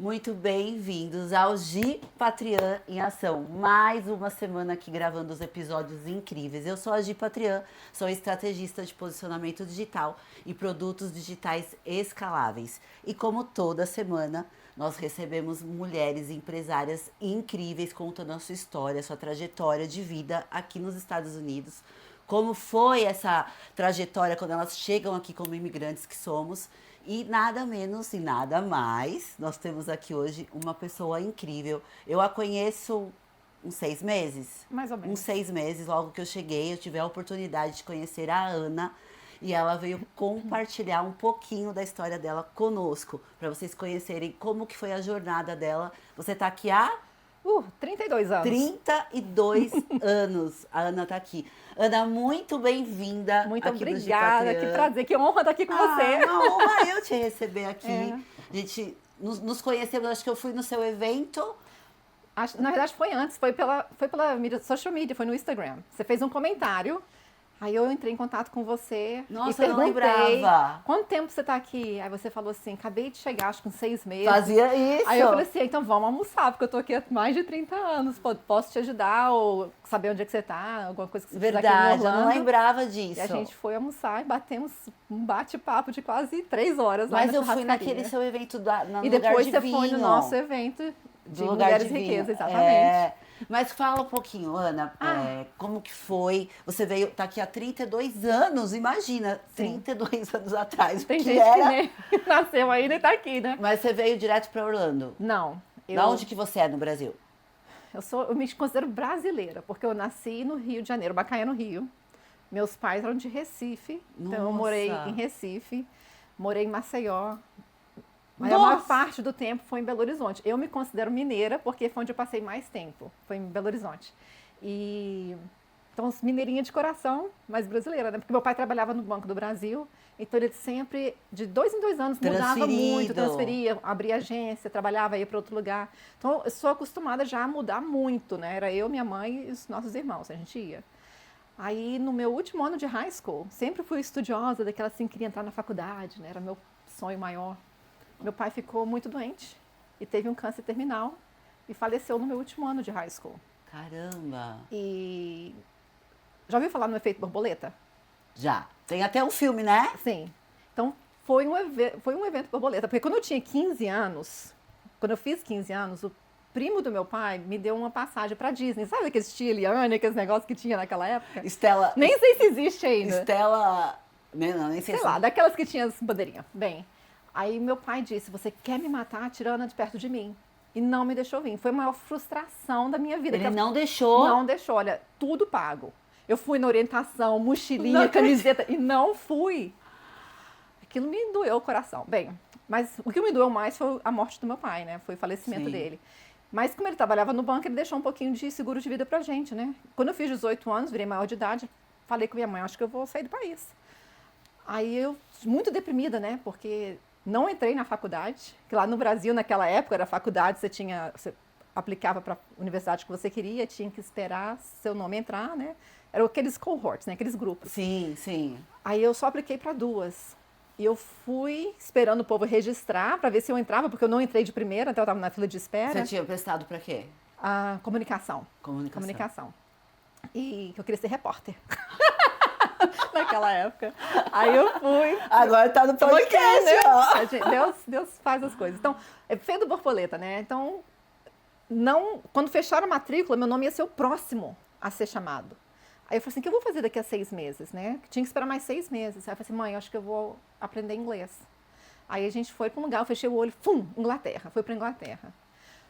Muito bem-vindos ao Gi Patrian em Ação. Mais uma semana aqui gravando os episódios incríveis. Eu sou a Gi Patrian, sou estrategista de posicionamento digital e produtos digitais escaláveis. E como toda semana, nós recebemos mulheres empresárias incríveis contando a sua história, a sua trajetória de vida aqui nos Estados Unidos. Como foi essa trajetória quando elas chegam aqui como imigrantes que somos. E nada menos e nada mais, nós temos aqui hoje uma pessoa incrível. Eu a conheço uns 6 meses. Mais ou menos. Uns 6 meses, logo que eu cheguei, eu tive a oportunidade de conhecer a Ana. E ela veio compartilhar um pouquinho da história dela conosco, para vocês conhecerem como que foi a jornada dela. Você está aqui há 32 anos. 32 anos. A Ana está aqui. Ana, muito bem-vinda. Muito obrigada, que prazer, que honra estar aqui com você. É uma honra eu te receber aqui. A gente nos conhecemos, acho que eu fui no seu evento. Na verdade foi antes, foi pela mídia, social media, foi no Instagram. Você fez um comentário, aí eu entrei em contato com você. Nossa, e eu não perguntei, lembrava. quanto tempo você está aqui? Aí você falou assim, acabei de chegar, acho que uns 6 meses. Fazia isso. Aí eu falei assim, então vamos almoçar, porque eu tô aqui há mais de 30 anos. Posso te ajudar ou saber onde é que você tá? Alguma coisa que você precisa aqui em Verdade, eu Orlando. não lembrava disso. E a gente foi almoçar e batemos um bate-papo de quase 3 horas lá Mas na eu fui churrascaria. naquele seu evento no E lugar depois de você vinho. foi no nosso evento de Do lugar Mulheres de e vinho. Riqueza, exatamente. É. Mas fala um pouquinho, Ana, como que foi? Você veio, tá aqui há 32 anos, imagina, Sim. 32 anos atrás. Tem que gente era... que nem nasceu ainda e tá aqui, né? Mas você veio direto para Orlando? Não. Da onde que você é no Brasil? Eu me considero brasileira, porque eu nasci no Rio de Janeiro, Macaé, no Rio. Meus pais eram de Recife, então eu morei em Recife, morei em Maceió. Mas a maior parte do tempo foi em Belo Horizonte. Eu me considero mineira, porque foi onde eu passei mais tempo, foi em Belo Horizonte. Então, mineirinha de coração, mas brasileira, né? Porque meu pai trabalhava no Banco do Brasil, então ele sempre, de 2 em 2 anos, mudava muito, transferia, abria agência, trabalhava, ia para outro lugar. Então, eu sou acostumada já a mudar muito, né? Era eu, minha mãe e os nossos irmãos, a gente ia. Aí, no meu último ano de high school, sempre fui estudiosa, daquela assim, queria entrar na faculdade, né? Era meu sonho maior. Meu pai ficou muito doente e teve um câncer terminal e faleceu no meu último ano de high school. Caramba! E já ouviu falar no efeito borboleta? Já. Tem até um filme, né? Sim. Então, foi um evento borboleta. Porque quando eu tinha 15 anos, quando eu fiz 15 anos, o primo do meu pai me deu uma passagem pra Disney. Sabe aqueles tia Eliane, aqueles negócios que tinha naquela época? Estela... Nem sei se existe ainda. Estela... Não, nem sei Sei lá, daquelas que tinha as bandeirinhas. Bem, aí meu pai disse, você quer me matar tirando de perto de mim? E não me deixou vir. Foi a maior frustração da minha vida. Ele não deixou? Não deixou. Olha, tudo pago. Eu fui na orientação, mochilinha, camiseta, e não fui. Aquilo me doeu o coração. Bem, mas o que me doeu mais foi a morte do meu pai, né? Foi o falecimento dele. Mas como ele trabalhava no banco, ele deixou um pouquinho de seguro de vida pra gente, né? Quando eu fiz 18 anos, virei maior de idade, falei com minha mãe, acho que eu vou sair do país. Aí eu, muito deprimida, né? Porque não entrei na faculdade, que lá no Brasil, naquela época, era faculdade, você aplicava para a universidade que você queria, tinha que esperar seu nome entrar, né? Eram aqueles cohorts, né? Aqueles grupos. Sim, sim. Aí eu só apliquei para 2. E eu fui esperando o povo registrar para ver se eu entrava, porque eu não entrei de primeira, até eu estava na fila de espera. Você tinha prestado para quê? A comunicação. Comunicação. E que eu queria ser repórter. Naquela época. Aí eu fui. Agora tá no podcast, né? ó. Deus faz as coisas. Então, é feio do borboleta, né? Então, quando fecharam a matrícula, meu nome ia ser o próximo a ser chamado. Aí eu falei assim, o que eu vou fazer daqui a 6 meses, né? Tinha que esperar mais 6 meses. Aí eu falei assim, mãe, acho que eu vou aprender inglês. Aí a gente foi para um lugar, eu fechei o olho, Inglaterra. Fui para Inglaterra.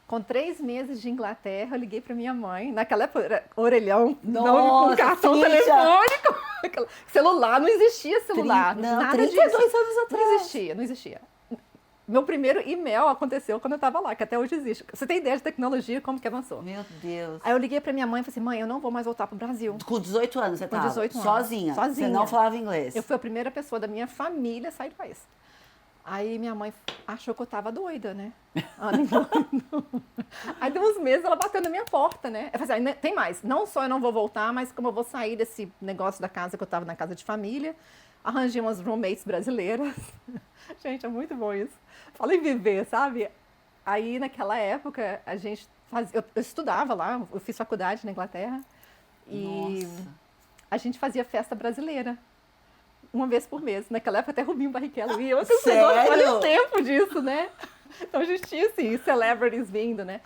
Com 3 meses de Inglaterra, eu liguei para minha mãe. Naquela época, era orelhão, não com cartão telefônico. Celular, não existia celular. Nada 32 disso. anos atrás. Não existia. Meu primeiro e-mail aconteceu quando eu estava lá, que até hoje existe. Você tem ideia de tecnologia, como que avançou? Meu Deus. Aí eu liguei para minha mãe e falei assim, mãe, eu não vou mais voltar para o Brasil. Com 18 anos você estava? Com 18 anos. Sozinha? Você não falava inglês? Eu fui a primeira pessoa da minha família a sair do país. Aí minha mãe achou que eu tava doida, né? Aí de uns meses ela bateu na minha porta, né? Eu falei assim, tem mais, não só eu não vou voltar, mas como eu vou sair desse negócio da casa que eu tava na casa de família, arranjei umas roommates brasileiras. Gente, é muito bom isso. Fala em viver, sabe? Aí, naquela época, a gente fazia... Eu estudava lá, eu fiz faculdade na Inglaterra. E a gente fazia festa brasileira. Uma vez por mês. Naquela época até Rubinho Barrichello ia. Sério? Olha o tempo disso, né? Então a gente tinha, assim, celebrities vindo, né?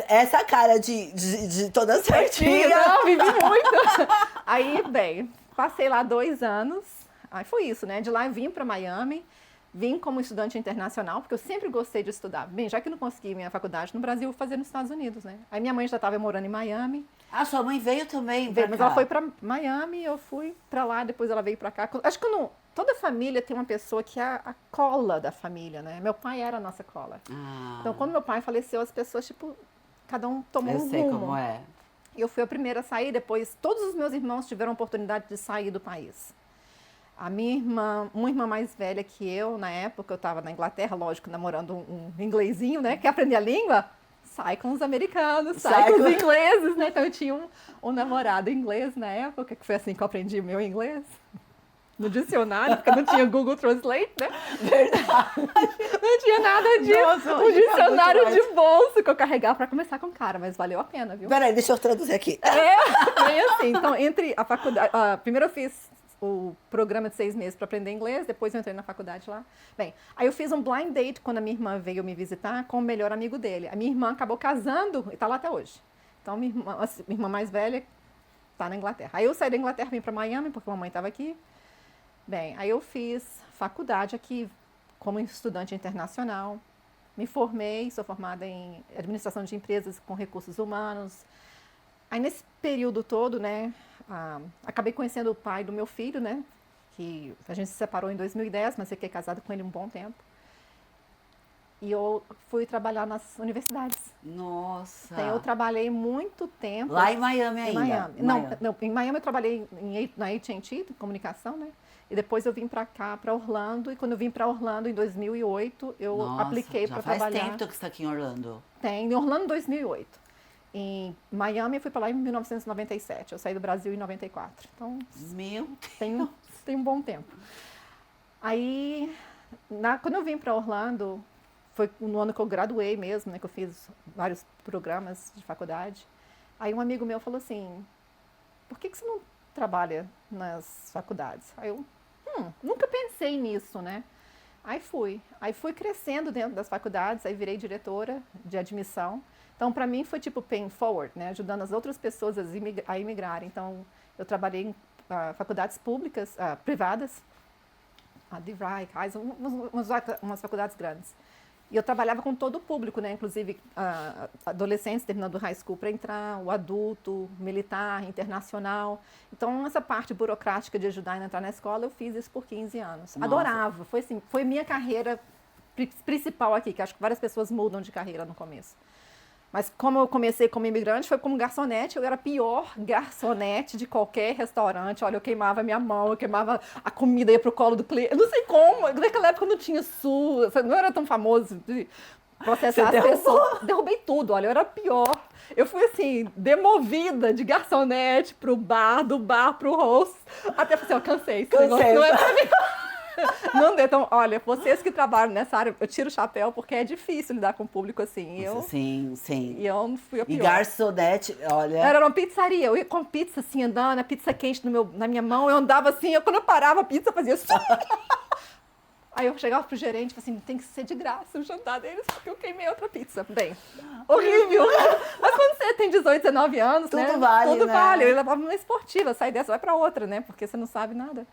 Essa cara de toda certinha. Não, vivi muito. Aí, bem, passei lá 2 anos. Aí foi isso, né? De lá eu vim para Miami. Vim como estudante internacional, porque eu sempre gostei de estudar. Bem, já que não consegui minha faculdade no Brasil, eu vou fazer nos Estados Unidos, né? Aí minha mãe já estava morando em Miami. Ah, sua mãe veio também Veio, mas ela foi para Miami, eu fui para lá, depois ela veio para cá. Acho que toda família tem uma pessoa que é a cola da família, né? Meu pai era a nossa cola. Então, quando meu pai faleceu, as pessoas, tipo, cada um tomou um rumo. Eu sei como é. Eu fui a primeira a sair, depois todos os meus irmãos tiveram a oportunidade de sair do país. A minha irmã, uma irmã mais velha que eu, na época, eu estava na Inglaterra, lógico, namorando um inglesinho, né? Quer aprender a língua? Sai com os americanos, sai com os ingleses, né? Então eu tinha um namorado inglês na época, que foi assim que eu aprendi meu inglês. No dicionário, porque não tinha Google Translate, né? Verdade. Não tinha nada disso. Nossa, um dicionário de bolso que eu carregava para começar com o cara, mas valeu a pena, viu? Peraí, deixa eu traduzir aqui. Bem assim. Então, entre a faculdade... primeiro eu fiz o programa de 6 meses para aprender inglês, depois eu entrei na faculdade lá. Bem, aí eu fiz um blind date quando a minha irmã veio me visitar com o melhor amigo dele. A minha irmã acabou casando e está lá até hoje. Então, minha irmã mais velha está na Inglaterra. Aí eu saí da Inglaterra, vim para Miami, porque a mamãe estava aqui. Bem, aí eu fiz faculdade aqui como estudante internacional. Me formei, sou formada em administração de empresas com recursos humanos. Aí nesse período todo, né, acabei conhecendo o pai do meu filho, né, que a gente se separou em 2010, mas fiquei casada com ele um bom tempo. E eu fui trabalhar nas universidades. Nossa! Então, eu trabalhei muito tempo. Lá em Miami ainda? Em Miami. Não, em Miami eu trabalhei na AT&T, comunicação, né? E depois eu vim para cá, para Orlando. E quando eu vim para Orlando, em 2008, eu apliquei para trabalhar. Já faz tempo que você está aqui em Orlando. Tem, em Orlando, 2008. Em Miami, eu fui para lá em 1997. Eu saí do Brasil em 94. Então, tem um bom tempo. Aí, quando eu vim para Orlando, foi no ano que eu graduei mesmo, né? Que eu fiz vários programas de faculdade. Aí um amigo meu falou assim, por que você não trabalha nas faculdades? Aí eu, nunca pensei nisso, né? Aí fui crescendo dentro das faculdades, aí virei diretora de admissão. Então, para mim, foi tipo paying forward, né? Ajudando as outras pessoas a imigrarem. Então, eu trabalhei em faculdades públicas, privadas, a DeVry, Kaiser, umas faculdades grandes. E eu trabalhava com todo o público, né? Inclusive adolescentes terminando o high school para entrar, o adulto, militar, internacional. Então, essa parte burocrática de ajudar a entrar na escola, eu fiz isso por 15 anos. Nossa. Adorava. Foi assim, foi minha carreira principal aqui, que acho que várias pessoas mudam de carreira no começo. Mas como eu comecei como imigrante, foi como garçonete. Eu era a pior garçonete de qualquer restaurante. Olha, eu queimava minha mão, eu queimava a comida, ia pro colo do cliente. Eu não sei como. Naquela época não tinha SUS, não era tão famoso de processar as pessoas. Derrubei tudo, olha, eu era a pior. Eu fui assim, demovida de garçonete pro bar, do bar pro host. Até assim, eu cansei. Não é pra mim. Não deu. Então, olha, vocês que trabalham nessa área, eu tiro o chapéu porque é difícil lidar com o público assim. Sim. E eu fui a pior. E garçonete, olha... Era uma pizzaria. Eu ia com pizza assim, andando, a pizza quente na minha mão. Eu andava assim, quando eu parava, a pizza fazia assim. Aí eu chegava pro gerente e falava assim, tem que ser de graça o jantar deles, porque eu queimei outra pizza. Bem, horrível. Mas quando você tem 18, 19 anos, tudo né? Vale, tudo né? vale. Eu levava uma esportiva, sai dessa, vai pra outra, né? Porque você não sabe nada.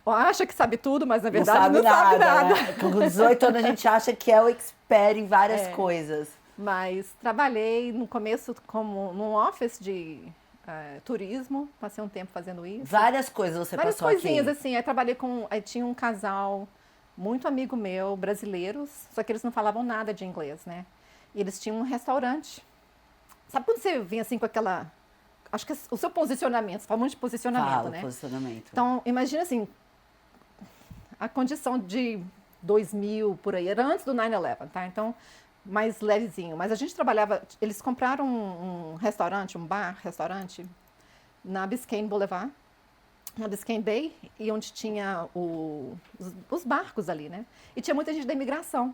Acha que sabe tudo, mas na verdade não sabe nada. Né? Com 18 anos a gente acha que é o expert em várias coisas. Mas trabalhei no começo como num office de turismo, passei um tempo fazendo isso. Várias coisas você Várias passou aqui. Várias coisinhas, assim. Aí tinha um casal muito amigo meu, brasileiros, só que eles não falavam nada de inglês, né? E eles tinham um restaurante. Sabe quando você vem assim com aquela... Acho que o seu posicionamento, você fala muito de posicionamento, né? Posicionamento. Então, imagina assim, a condição de 2000, por aí, era antes do 9/11, tá? Então, mais levezinho. Mas a gente trabalhava, eles compraram um restaurante, um bar-restaurante, na Biscayne Boulevard, na Biscayne Bay, e onde tinha os barcos ali, né? E tinha muita gente da imigração.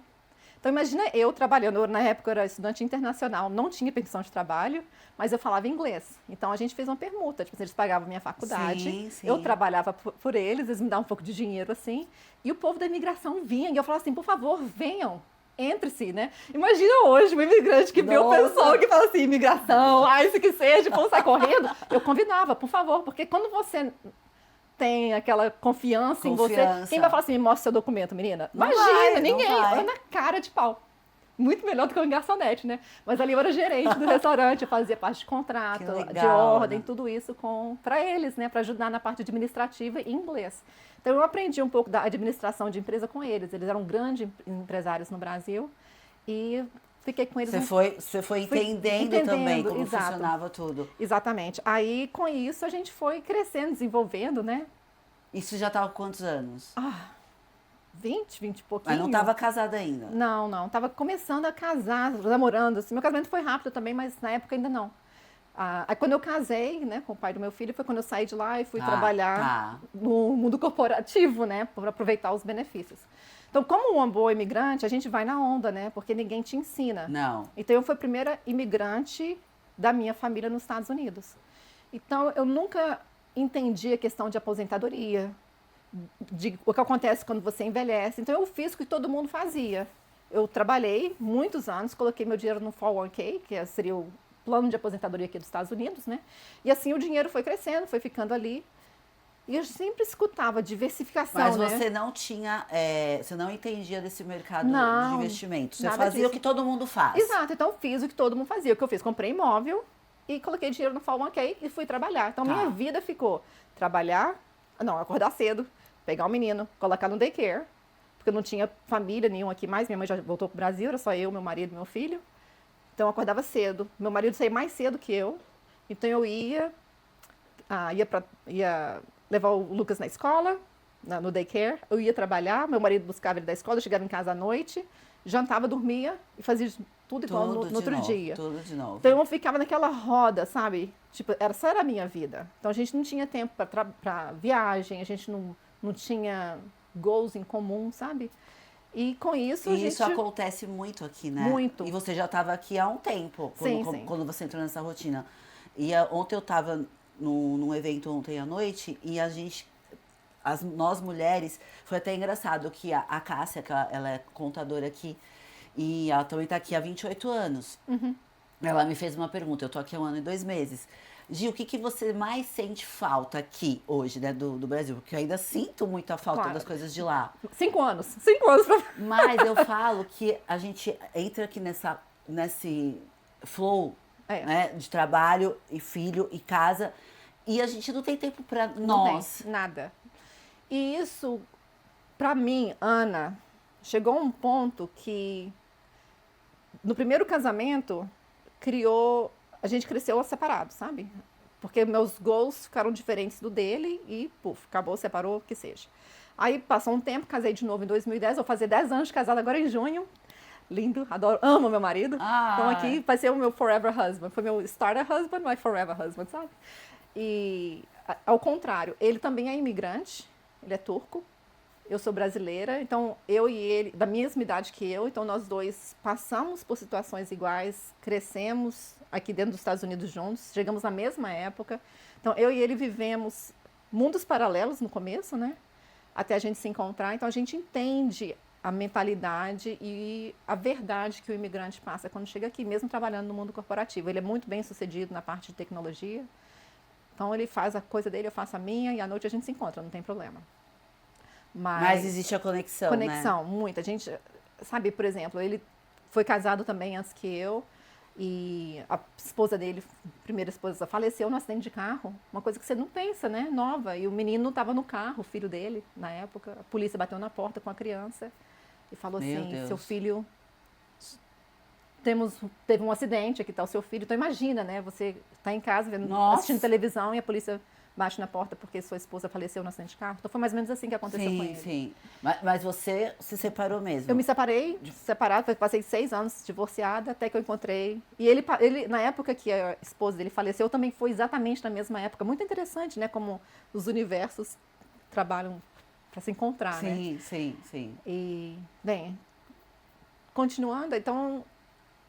Então, imagina eu trabalhando, na época eu era estudante internacional, não tinha permissão de trabalho, mas eu falava inglês. Então, a gente fez uma permuta, tipo, eles pagavam minha faculdade, Sim. eu trabalhava por eles, eles me davam um pouco de dinheiro, assim, e o povo da imigração vinha, e eu falava assim, por favor, venham, entre-se, né? Imagina hoje um imigrante que vê o pessoal que fala assim, imigração, isso que seja, o povo sai correndo. Eu convidava, por favor, porque quando você tem aquela confiança em você, quem vai falar assim, me mostra seu documento, menina? Imagina, ninguém, anda cara de pau. Muito melhor do que o garçonete, né? Mas ali eu era gerente do restaurante, eu fazia parte de contrato, legal, de ordem, né? Tudo isso para eles, né? Para ajudar na parte administrativa e inglês. Então eu aprendi um pouco da administração de empresa com eles. Eles eram grandes empresários no Brasil e fiquei com eles. Você foi entendendo também como funcionava tudo. Exatamente. Aí com isso a gente foi crescendo, desenvolvendo, né? Isso já estava com quantos anos? 20 e pouquinho. Mas não estava casada ainda? Não. Estava começando a casar, namorando. Assim. Meu casamento foi rápido também, mas na época ainda não. Aí quando eu casei, né, com o pai do meu filho, foi quando eu saí de lá e fui trabalhar no mundo corporativo, né, para aproveitar os benefícios. Então, como uma boa imigrante, a gente vai na onda, né, porque ninguém te ensina. Não. Então, eu fui a primeira imigrante da minha família nos Estados Unidos. Então, eu nunca entendi a questão de aposentadoria, de o que acontece quando você envelhece. Então, eu fiz o que todo mundo fazia. Eu trabalhei muitos anos, coloquei meu dinheiro no 401k, que seria o plano de aposentadoria aqui dos Estados Unidos, né? E assim o dinheiro foi crescendo, foi ficando ali. E eu sempre escutava diversificação, mas né? você não tinha, você não entendia desse mercado de investimentos. Você fazia o que todo mundo faz. Exato, então fiz o que todo mundo fazia. O que eu fiz? Comprei imóvel e coloquei dinheiro no 401k e fui trabalhar. Então minha vida ficou acordar cedo, pegar o menino, colocar no daycare, porque eu não tinha família nenhuma aqui mais, minha mãe já voltou pro Brasil, era só eu, meu marido e meu filho. Então, eu acordava cedo. Meu marido saía mais cedo que eu. Então, eu ia levar o Lucas na escola, no daycare. Eu ia trabalhar, meu marido buscava ele da escola, eu chegava em casa à noite, jantava, dormia e fazia tudo igual no outro dia. Tudo de novo. Então, eu ficava naquela roda, sabe? Tipo, essa era a minha vida. Então, a gente não tinha tempo para viagem, a gente não tinha goals em comum, sabe? E com isso isso acontece muito aqui, né? Muito. E você já estava aqui há um tempo, quando você entrou nessa rotina. E ontem eu estava num evento ontem à noite e nós mulheres, foi até engraçado que a Cássia, que ela é contadora aqui, e ela também está aqui há 28 anos. Uhum. Ela me fez uma pergunta, eu tô aqui há 1 ano e 2 meses. Gi, o que você mais sente falta aqui hoje, né, do Brasil? Porque eu ainda sinto muito a falta das coisas de lá. 5 anos. 5 anos pra... Mas eu falo que a gente entra aqui nesse flow, né, de trabalho e filho e casa e a gente não tem tempo para nós. Não tem, nada. E isso, pra mim, Ana, chegou a um ponto que no primeiro casamento a gente cresceu separado, sabe? Porque meus goals ficaram diferentes do dele e, acabou, separou, o que seja. Aí passou um tempo, casei de novo em 2010, vou fazer 10 anos de casada agora em junho. Lindo, adoro, amo meu marido. Então aqui vai ser o meu forever husband. Foi meu starter husband, my forever husband, sabe? E ao contrário, ele também é imigrante, ele é turco. Eu sou brasileira, então eu e ele, da mesma idade que eu, então nós dois passamos por situações iguais, crescemos aqui dentro dos Estados Unidos juntos, chegamos na mesma época. Então eu e ele vivemos mundos paralelos no começo, né? Até a gente se encontrar. Então a gente entende a mentalidade e a verdade que o imigrante passa quando chega aqui, mesmo trabalhando no mundo corporativo. Ele é muito bem sucedido na parte de tecnologia. Então ele faz a coisa dele, eu faço a minha e à noite a gente se encontra, não tem problema. Mas existe a conexão, né? Muita. A gente, sabe, por exemplo, ele foi casado também antes que eu e a esposa dele, primeira esposa, faleceu num acidente de carro. Uma coisa que você não pensa, né? Nova. E o menino estava no carro, o filho dele, na época. A polícia bateu na porta com a criança e falou assim, seu filho... Teve um acidente, aqui está o seu filho. Então imagina, né? Você está em casa, assistindo televisão e a polícia bate na porta porque sua esposa faleceu no acidente de carro. Então foi mais ou menos assim que aconteceu com ele. Sim. Mas você se separou mesmo? Eu me separei, separada, passei 6 anos divorciada até que eu encontrei. E ele, na época que a esposa dele faleceu, também foi exatamente na mesma época. Muito interessante, né? Como os universos trabalham para se encontrar, né? Sim. E, bem, continuando, então,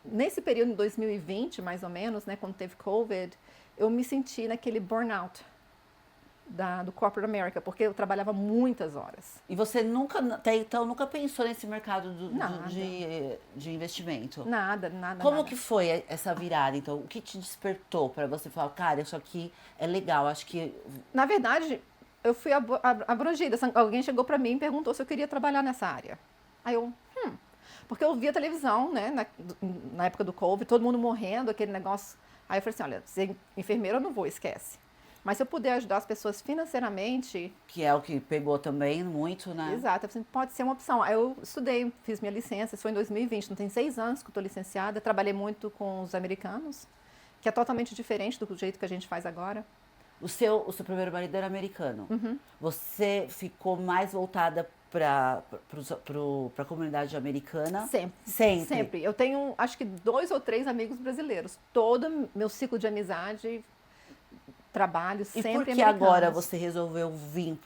nesse período de 2020, mais ou menos, né, quando teve COVID, eu me senti naquele burnout do Corporate America, porque eu trabalhava muitas horas. E você nunca, até então, nunca pensou nesse mercado Nada. de investimento? Nada. Como que foi essa virada, então? O que te despertou para você falar, cara, isso aqui é legal, acho que... Na verdade, eu fui abrangida. Alguém chegou para mim e perguntou se eu queria trabalhar nessa área. Aí eu, porque eu via televisão, né, na época do COVID, todo mundo morrendo, aquele negócio. Aí eu falei assim, olha, ser enfermeira eu não vou, esquece. Mas se eu puder ajudar as pessoas financeiramente... Que é o que pegou também muito, né? Exato, assim, pode ser uma opção. Aí eu estudei, fiz minha licença, isso foi em 2020, não tem 6 anos que eu estou licenciada. Trabalhei muito com os americanos, que é totalmente diferente do jeito que a gente faz agora. O seu primeiro marido era americano. Você ficou mais voltada para a comunidade americana? Sempre. Eu tenho, acho que 2 ou 3 amigos brasileiros. Todo meu ciclo de amizade, trabalho, sempre americanos. E por que agora você resolveu vir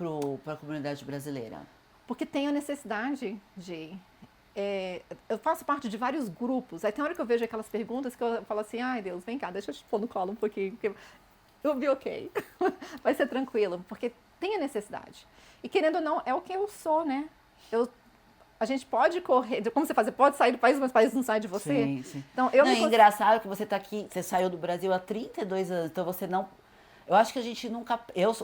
para a comunidade brasileira? Porque tenho a necessidade de... eu faço parte de vários grupos. Aí tem hora que eu vejo aquelas perguntas que eu falo assim, ai Deus, vem cá, deixa eu te pôr no colo um pouquinho. You'll be okay. Vai ser tranquilo, porque tem a necessidade. E querendo ou não, é o que eu sou, né? A gente pode correr, como você faz? Você pode sair do país, mas o país não sai de você. Sim, sim. Então, é engraçado que você está aqui, você saiu do Brasil há 32 anos, então você não... Eu acho que a gente nunca...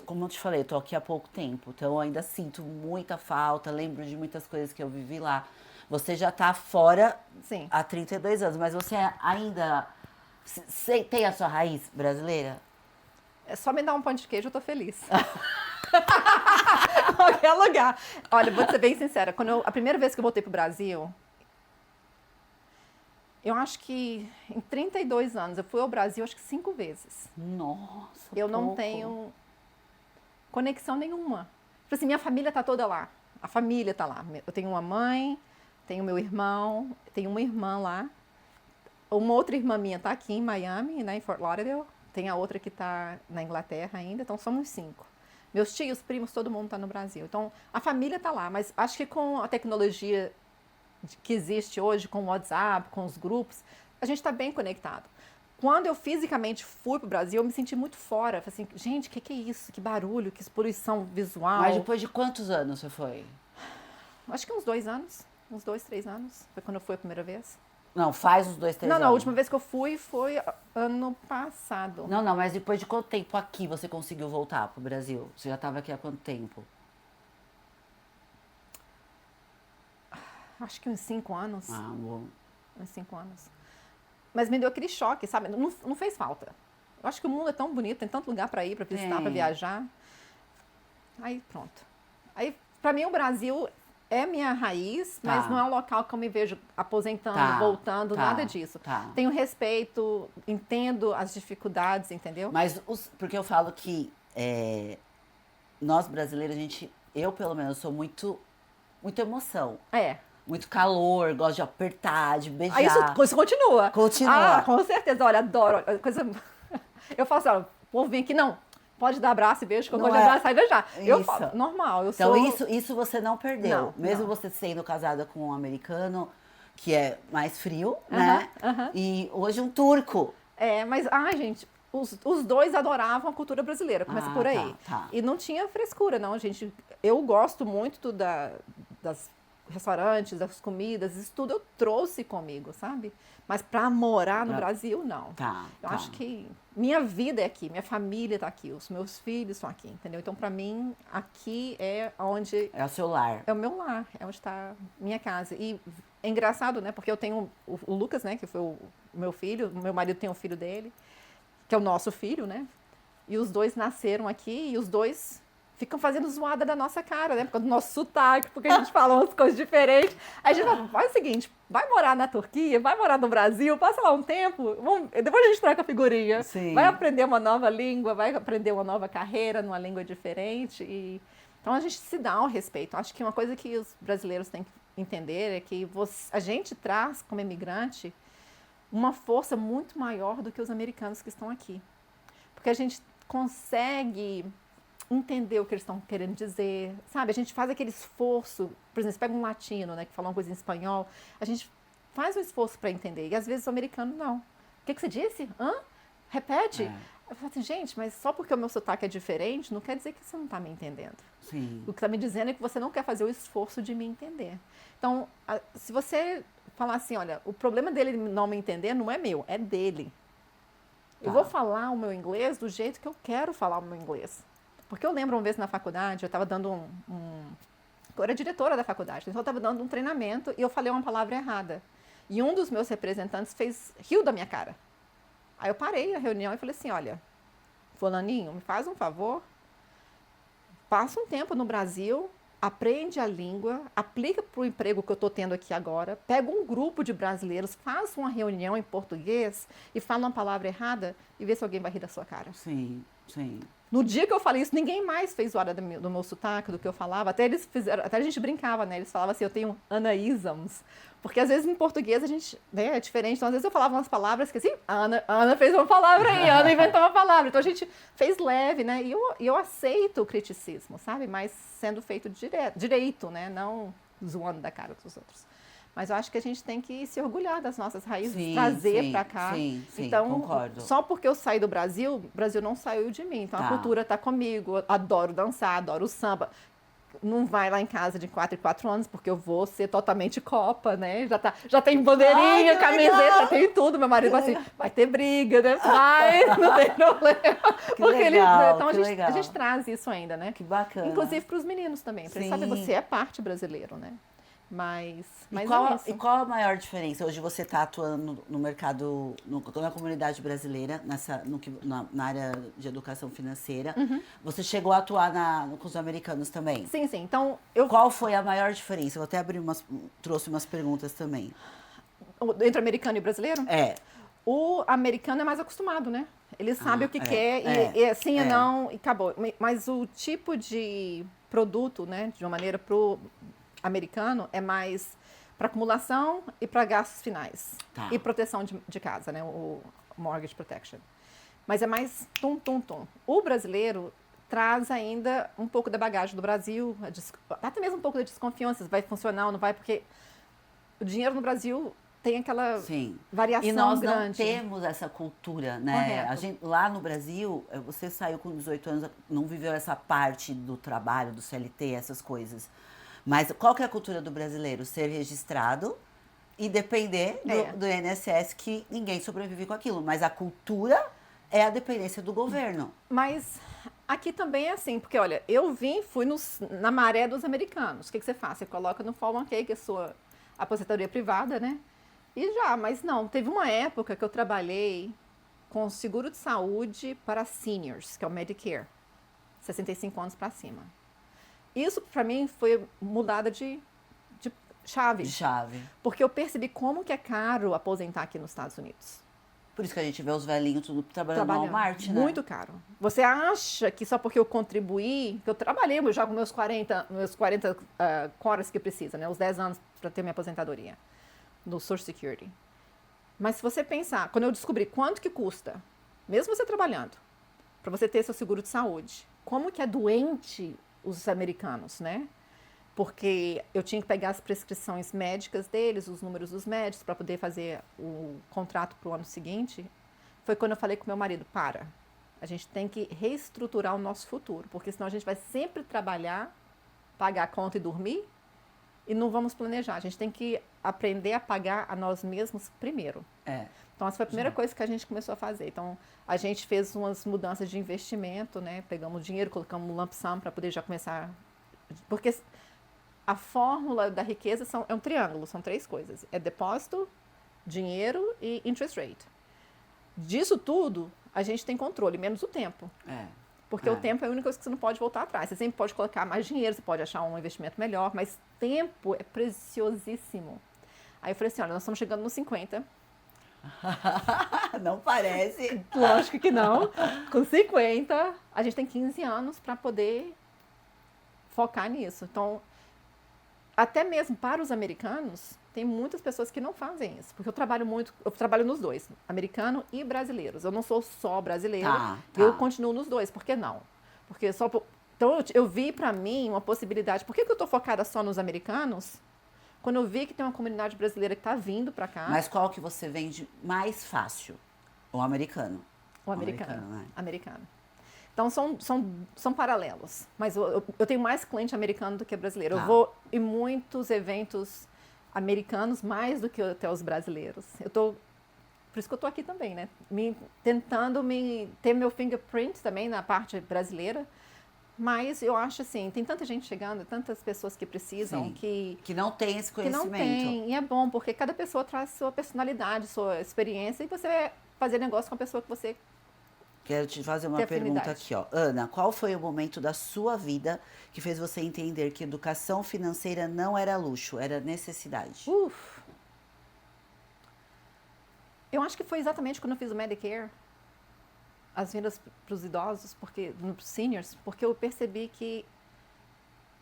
como eu te falei, eu tô aqui há pouco tempo, então eu ainda sinto muita falta, lembro de muitas coisas que eu vivi lá. Você já tá fora Sim. há 32 anos, mas você ainda tem a sua raiz brasileira? É só me dar um pão de queijo, eu tô feliz. Qualquer lugar. Olha, vou ser bem sincera. A primeira vez que eu voltei pro Brasil, eu acho que em 32 anos, eu fui ao Brasil acho que 5 vezes. Nossa, eu não tenho conexão nenhuma. Tipo assim, minha família tá toda lá. A família tá lá. Eu tenho uma mãe, tenho meu irmão, tenho uma irmã lá. Uma outra irmã minha tá aqui em Miami, né, em Fort Lauderdale. Tem a outra que está na Inglaterra ainda, então somos 5. Meus tios, primos, todo mundo está no Brasil. Então, a família está lá, mas acho que com a tecnologia que existe hoje, com o WhatsApp, com os grupos, a gente está bem conectado. Quando eu fisicamente fui para o Brasil, eu me senti muito fora. Falei assim, gente, o que é isso? Que barulho, que poluição visual. Mas depois de quantos anos você foi? Acho que uns 2 anos, uns 2, 3 anos. Foi quando eu fui a primeira vez. Não, faz uns 2, 3 anos. Não, a última vez que eu fui foi ano passado. Não, mas depois de quanto tempo aqui você conseguiu voltar pro Brasil? Você já estava aqui há quanto tempo? Acho que uns 5 anos. Ah, bom. Uns 5 anos. Mas me deu aquele choque, sabe? Não fez falta. Eu acho que o mundo é tão bonito, tem tanto lugar para ir, para visitar, para viajar. Aí, pronto. Aí, para mim, o Brasil é minha raiz, mas não é um local que eu me vejo aposentando, voltando, nada disso. Tenho respeito, entendo as dificuldades, entendeu? Mas, porque eu falo que nós brasileiros, eu pelo menos sou muita emoção. Muito calor, gosto de apertar, de beijar. Isso continua. Continua. Ah, com certeza, olha, adoro. Eu falo assim, ó, o povo vem aqui, não. Pode dar abraço e beijo, que eu gosto de abraçar e beijar. Eu falo, normal, então, isso você não perdeu. Não, mesmo você sendo casada com um americano, que é mais frio, né? E hoje um turco. Mas, gente, os dois adoravam a cultura brasileira, começa por aí. E não tinha frescura, não, gente. Eu gosto muito das restaurantes, das comidas, isso tudo eu trouxe comigo, sabe? Mas para morar no Brasil, não. Eu acho que minha vida é aqui, minha família está aqui, os meus filhos estão aqui, entendeu? Então, para mim, aqui é onde... É o seu lar. É o meu lar, é onde está minha casa. E é engraçado, né? Porque eu tenho o Lucas, né? Que foi o meu filho, o meu marido tem o filho dele, que é o nosso filho, né? E os dois nasceram aqui e os dois ficam fazendo zoada da nossa cara, né? Por causa do nosso sotaque, porque a gente fala umas coisas diferentes. Aí a gente fala, faz o seguinte, vai morar na Turquia, vai morar no Brasil, passa lá um tempo, depois a gente troca figurinha. Sim. Vai aprender uma nova língua, vai aprender uma nova carreira numa língua diferente. Então a gente se dá um respeito. Acho que uma coisa que os brasileiros têm que entender é que a gente traz, como imigrante, uma força muito maior do que os americanos que estão aqui. Porque a gente consegue entender o que eles estão querendo dizer, sabe? A gente faz aquele esforço, por exemplo, você pega um latino, né, que fala uma coisa em espanhol, a gente faz um esforço para entender. E às vezes o americano não. O que você disse? Hã? Repete. Eu falo assim, gente, mas só porque o meu sotaque é diferente, não quer dizer que você não está me entendendo. Sim. O que está me dizendo é que você não quer fazer o esforço de me entender. Então, se você falar assim, olha, o problema dele não me entender não é meu, é dele. Tá. Eu vou falar o meu inglês do jeito que eu quero falar o meu inglês. Porque eu lembro uma vez na faculdade, eu estava dando eu era diretora da faculdade, então eu estava dando um treinamento e eu falei uma palavra errada. E um dos meus representantes riu da minha cara. Aí eu parei a reunião e falei assim, olha, fulaninho, me faz um favor, passa um tempo no Brasil, aprende a língua, aplica para o emprego que eu estou tendo aqui agora, pega um grupo de brasileiros, faz uma reunião em português e fala uma palavra errada e vê se alguém vai rir da sua cara. Sim, sim. No dia que eu falei isso, ninguém mais fez zoada do meu sotaque, do que eu falava. Até eles fizeram, até a gente brincava, né? Eles falavam assim, eu tenho anaísms. Porque às vezes em português a gente, né, é diferente. Então às vezes eu falava umas palavras que assim, Ana fez uma palavra aí, Ana inventou uma palavra. Então a gente fez leve, né? E eu aceito o criticismo, sabe? Mas sendo feito direito, né? Não zoando da cara dos outros. Mas eu acho que a gente tem que se orgulhar das nossas raízes, trazer para cá. Sim, então, concordo. só porque eu saí do Brasil, o Brasil não saiu de mim. Então, a cultura está comigo. Eu adoro dançar, adoro samba. Não vai lá em casa de 4 em 4 anos, porque eu vou ser totalmente copa, né? Já tem bandeirinha, camiseta, tem tudo. Meu marido fala assim, vai ter briga, né? Vai, não tem problema. Que legal, então, a gente traz isso ainda, né? Que bacana. Inclusive para os meninos também. Para eles saberem, você é parte brasileiro, né? Mas e qual a maior diferença? Hoje você está atuando no mercado, na comunidade brasileira, na área de educação financeira. Uhum. Você chegou a atuar com os americanos também? Sim. Então, qual foi a maior diferença? Eu até trouxe umas perguntas também. Entre americano e brasileiro? É. O americano é mais acostumado, né? Ele sabe o que quer e sim e não e acabou. Mas o tipo de produto, né, de uma maneira pro americano é mais para acumulação e para gastos finais. Tá. E proteção de casa, né? O mortgage protection. Mas é mais tum. O brasileiro traz ainda um pouco da bagagem do Brasil, até mesmo um pouco da desconfiança, se vai funcionar ou não vai, porque o dinheiro no Brasil tem aquela variação grande. E nós não temos essa cultura, né? Lá no Brasil, você saiu com 18 anos, não viveu essa parte do trabalho, do CLT, essas coisas. Mas qual que é a cultura do brasileiro? Ser registrado e depender do INSS, que ninguém sobrevive com aquilo. Mas a cultura é a dependência do governo. Mas aqui também é assim, porque olha, eu fui na maré dos americanos. O que você faz? Você coloca no 401k, que é a sua aposentadoria privada, né? Mas não, teve uma época que eu trabalhei com seguro de saúde para seniors, que é o Medicare, 65 anos para cima. Isso, para mim, foi mudada de chave. Porque eu percebi como que é caro aposentar aqui nos Estados Unidos. Por isso que a gente vê os velhinhos tudo trabalhando no Walmart, né? Muito caro. Você acha que só porque eu contribuí, que eu trabalhei já com meus 40 horas que precisa, né? Os 10 anos para ter minha aposentadoria no Social Security. Mas se você pensar, quando eu descobri quanto que custa, mesmo você trabalhando, para você ter seu seguro de saúde, como que é doente os americanos, né? Porque eu tinha que pegar as prescrições médicas deles, os números dos médicos, para poder fazer o contrato para o ano seguinte. Foi quando eu falei com meu marido, a gente tem que reestruturar o nosso futuro, porque senão a gente vai sempre trabalhar, pagar a conta e dormir, e não vamos planejar. A gente tem que aprender a pagar a nós mesmos primeiro. Então, essa foi a primeira coisa que a gente começou a fazer. Então, a gente fez umas mudanças de investimento, né? Pegamos dinheiro, colocamos um lump sum para poder já começar. Porque a fórmula da riqueza é um triângulo, são 3 coisas. É depósito, dinheiro e interest rate. Disso tudo, a gente tem controle, menos o tempo. Porque o tempo é a única coisa que você não pode voltar atrás. Você sempre pode colocar mais dinheiro, você pode achar um investimento melhor, mas tempo é preciosíssimo. Aí eu falei assim, olha, nós estamos chegando nos 50. Não parece. Lógico que não. Com 50, a gente tem 15 anos para poder focar nisso. Então, até mesmo para os americanos, tem muitas pessoas que não fazem isso. Porque eu trabalho nos dois, americano e brasileiros. Eu não sou só brasileira, eu continuo nos dois. Por que não? Porque então eu vi para mim uma possibilidade. Por que eu estou focada só nos americanos? Quando eu vi que tem uma comunidade brasileira que está vindo para cá... Mas qual que você vende mais fácil? O americano? O americano, né? Americano. Então, são paralelos. Mas eu tenho mais cliente americano do que brasileiro. Tá. Eu vou em muitos eventos americanos, mais do que até os brasileiros. Por isso que eu estou aqui também, né? Tentando ter meu fingerprint também na parte brasileira. Mas eu acho assim, tem tanta gente chegando, tantas pessoas que precisam, que não tem esse conhecimento. Que não tem, e é bom, porque cada pessoa traz sua personalidade, sua experiência, e você vai fazer negócio com a pessoa que você... Quero te fazer uma pergunta aqui, ó. Ana, qual foi o momento da sua vida que fez você entender que educação financeira não era luxo, era necessidade? Eu acho que foi exatamente quando eu fiz o Medicare, as vendas para os idosos, nos seniors, porque eu percebi que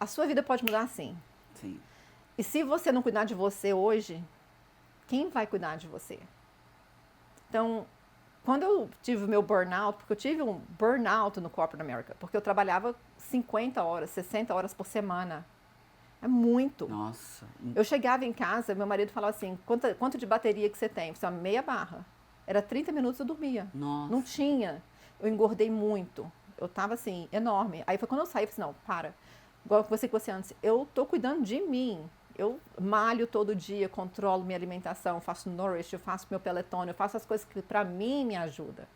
a sua vida pode mudar sim. Sim. E se você não cuidar de você hoje, quem vai cuidar de você? Então, quando eu tive o meu burnout, porque eu tive um burnout no Corporate America, porque eu trabalhava 50 horas, 60 horas por semana. É muito. Nossa. Eu chegava em casa, meu marido falava assim, quanto de bateria que você tem? Eu falei, meia barra. Era 30 minutos eu dormia. Nossa. Não tinha. Eu engordei muito. Eu tava assim, enorme. Aí foi quando eu saí, eu falei assim, não, para. Igual que você antes, eu tô cuidando de mim. Eu malho todo dia, controlo minha alimentação, faço nourish, eu faço meu peletone, eu faço as coisas que pra mim me ajudam.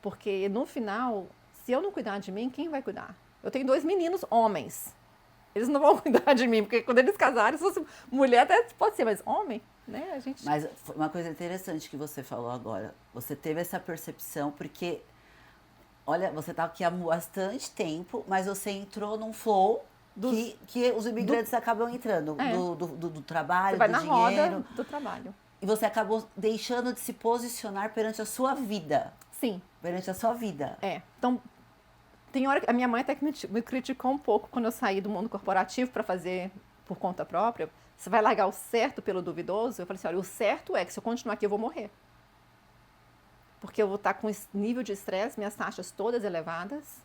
Porque no final, se eu não cuidar de mim, quem vai cuidar? Eu tenho 2 meninos homens. Eles não vão cuidar de mim, porque quando eles casarem, se fosse mulher até pode ser, mas homem, né? Mas uma coisa interessante que você falou agora, você teve essa percepção porque, olha, você está aqui há bastante tempo, mas você entrou num flow que os imigrantes acabam entrando, do trabalho, você vai do na dinheiro. Roda do trabalho. E você acabou deixando de se posicionar perante a sua vida. Sim. Perante a sua vida. Então, tem hora que a minha mãe até que me criticou um pouco quando eu saí do mundo corporativo para fazer por conta própria. Você vai largar o certo pelo duvidoso? Eu falei assim, olha, o certo é que se eu continuar aqui eu vou morrer. Porque eu vou estar com esse nível de estresse, minhas taxas todas elevadas,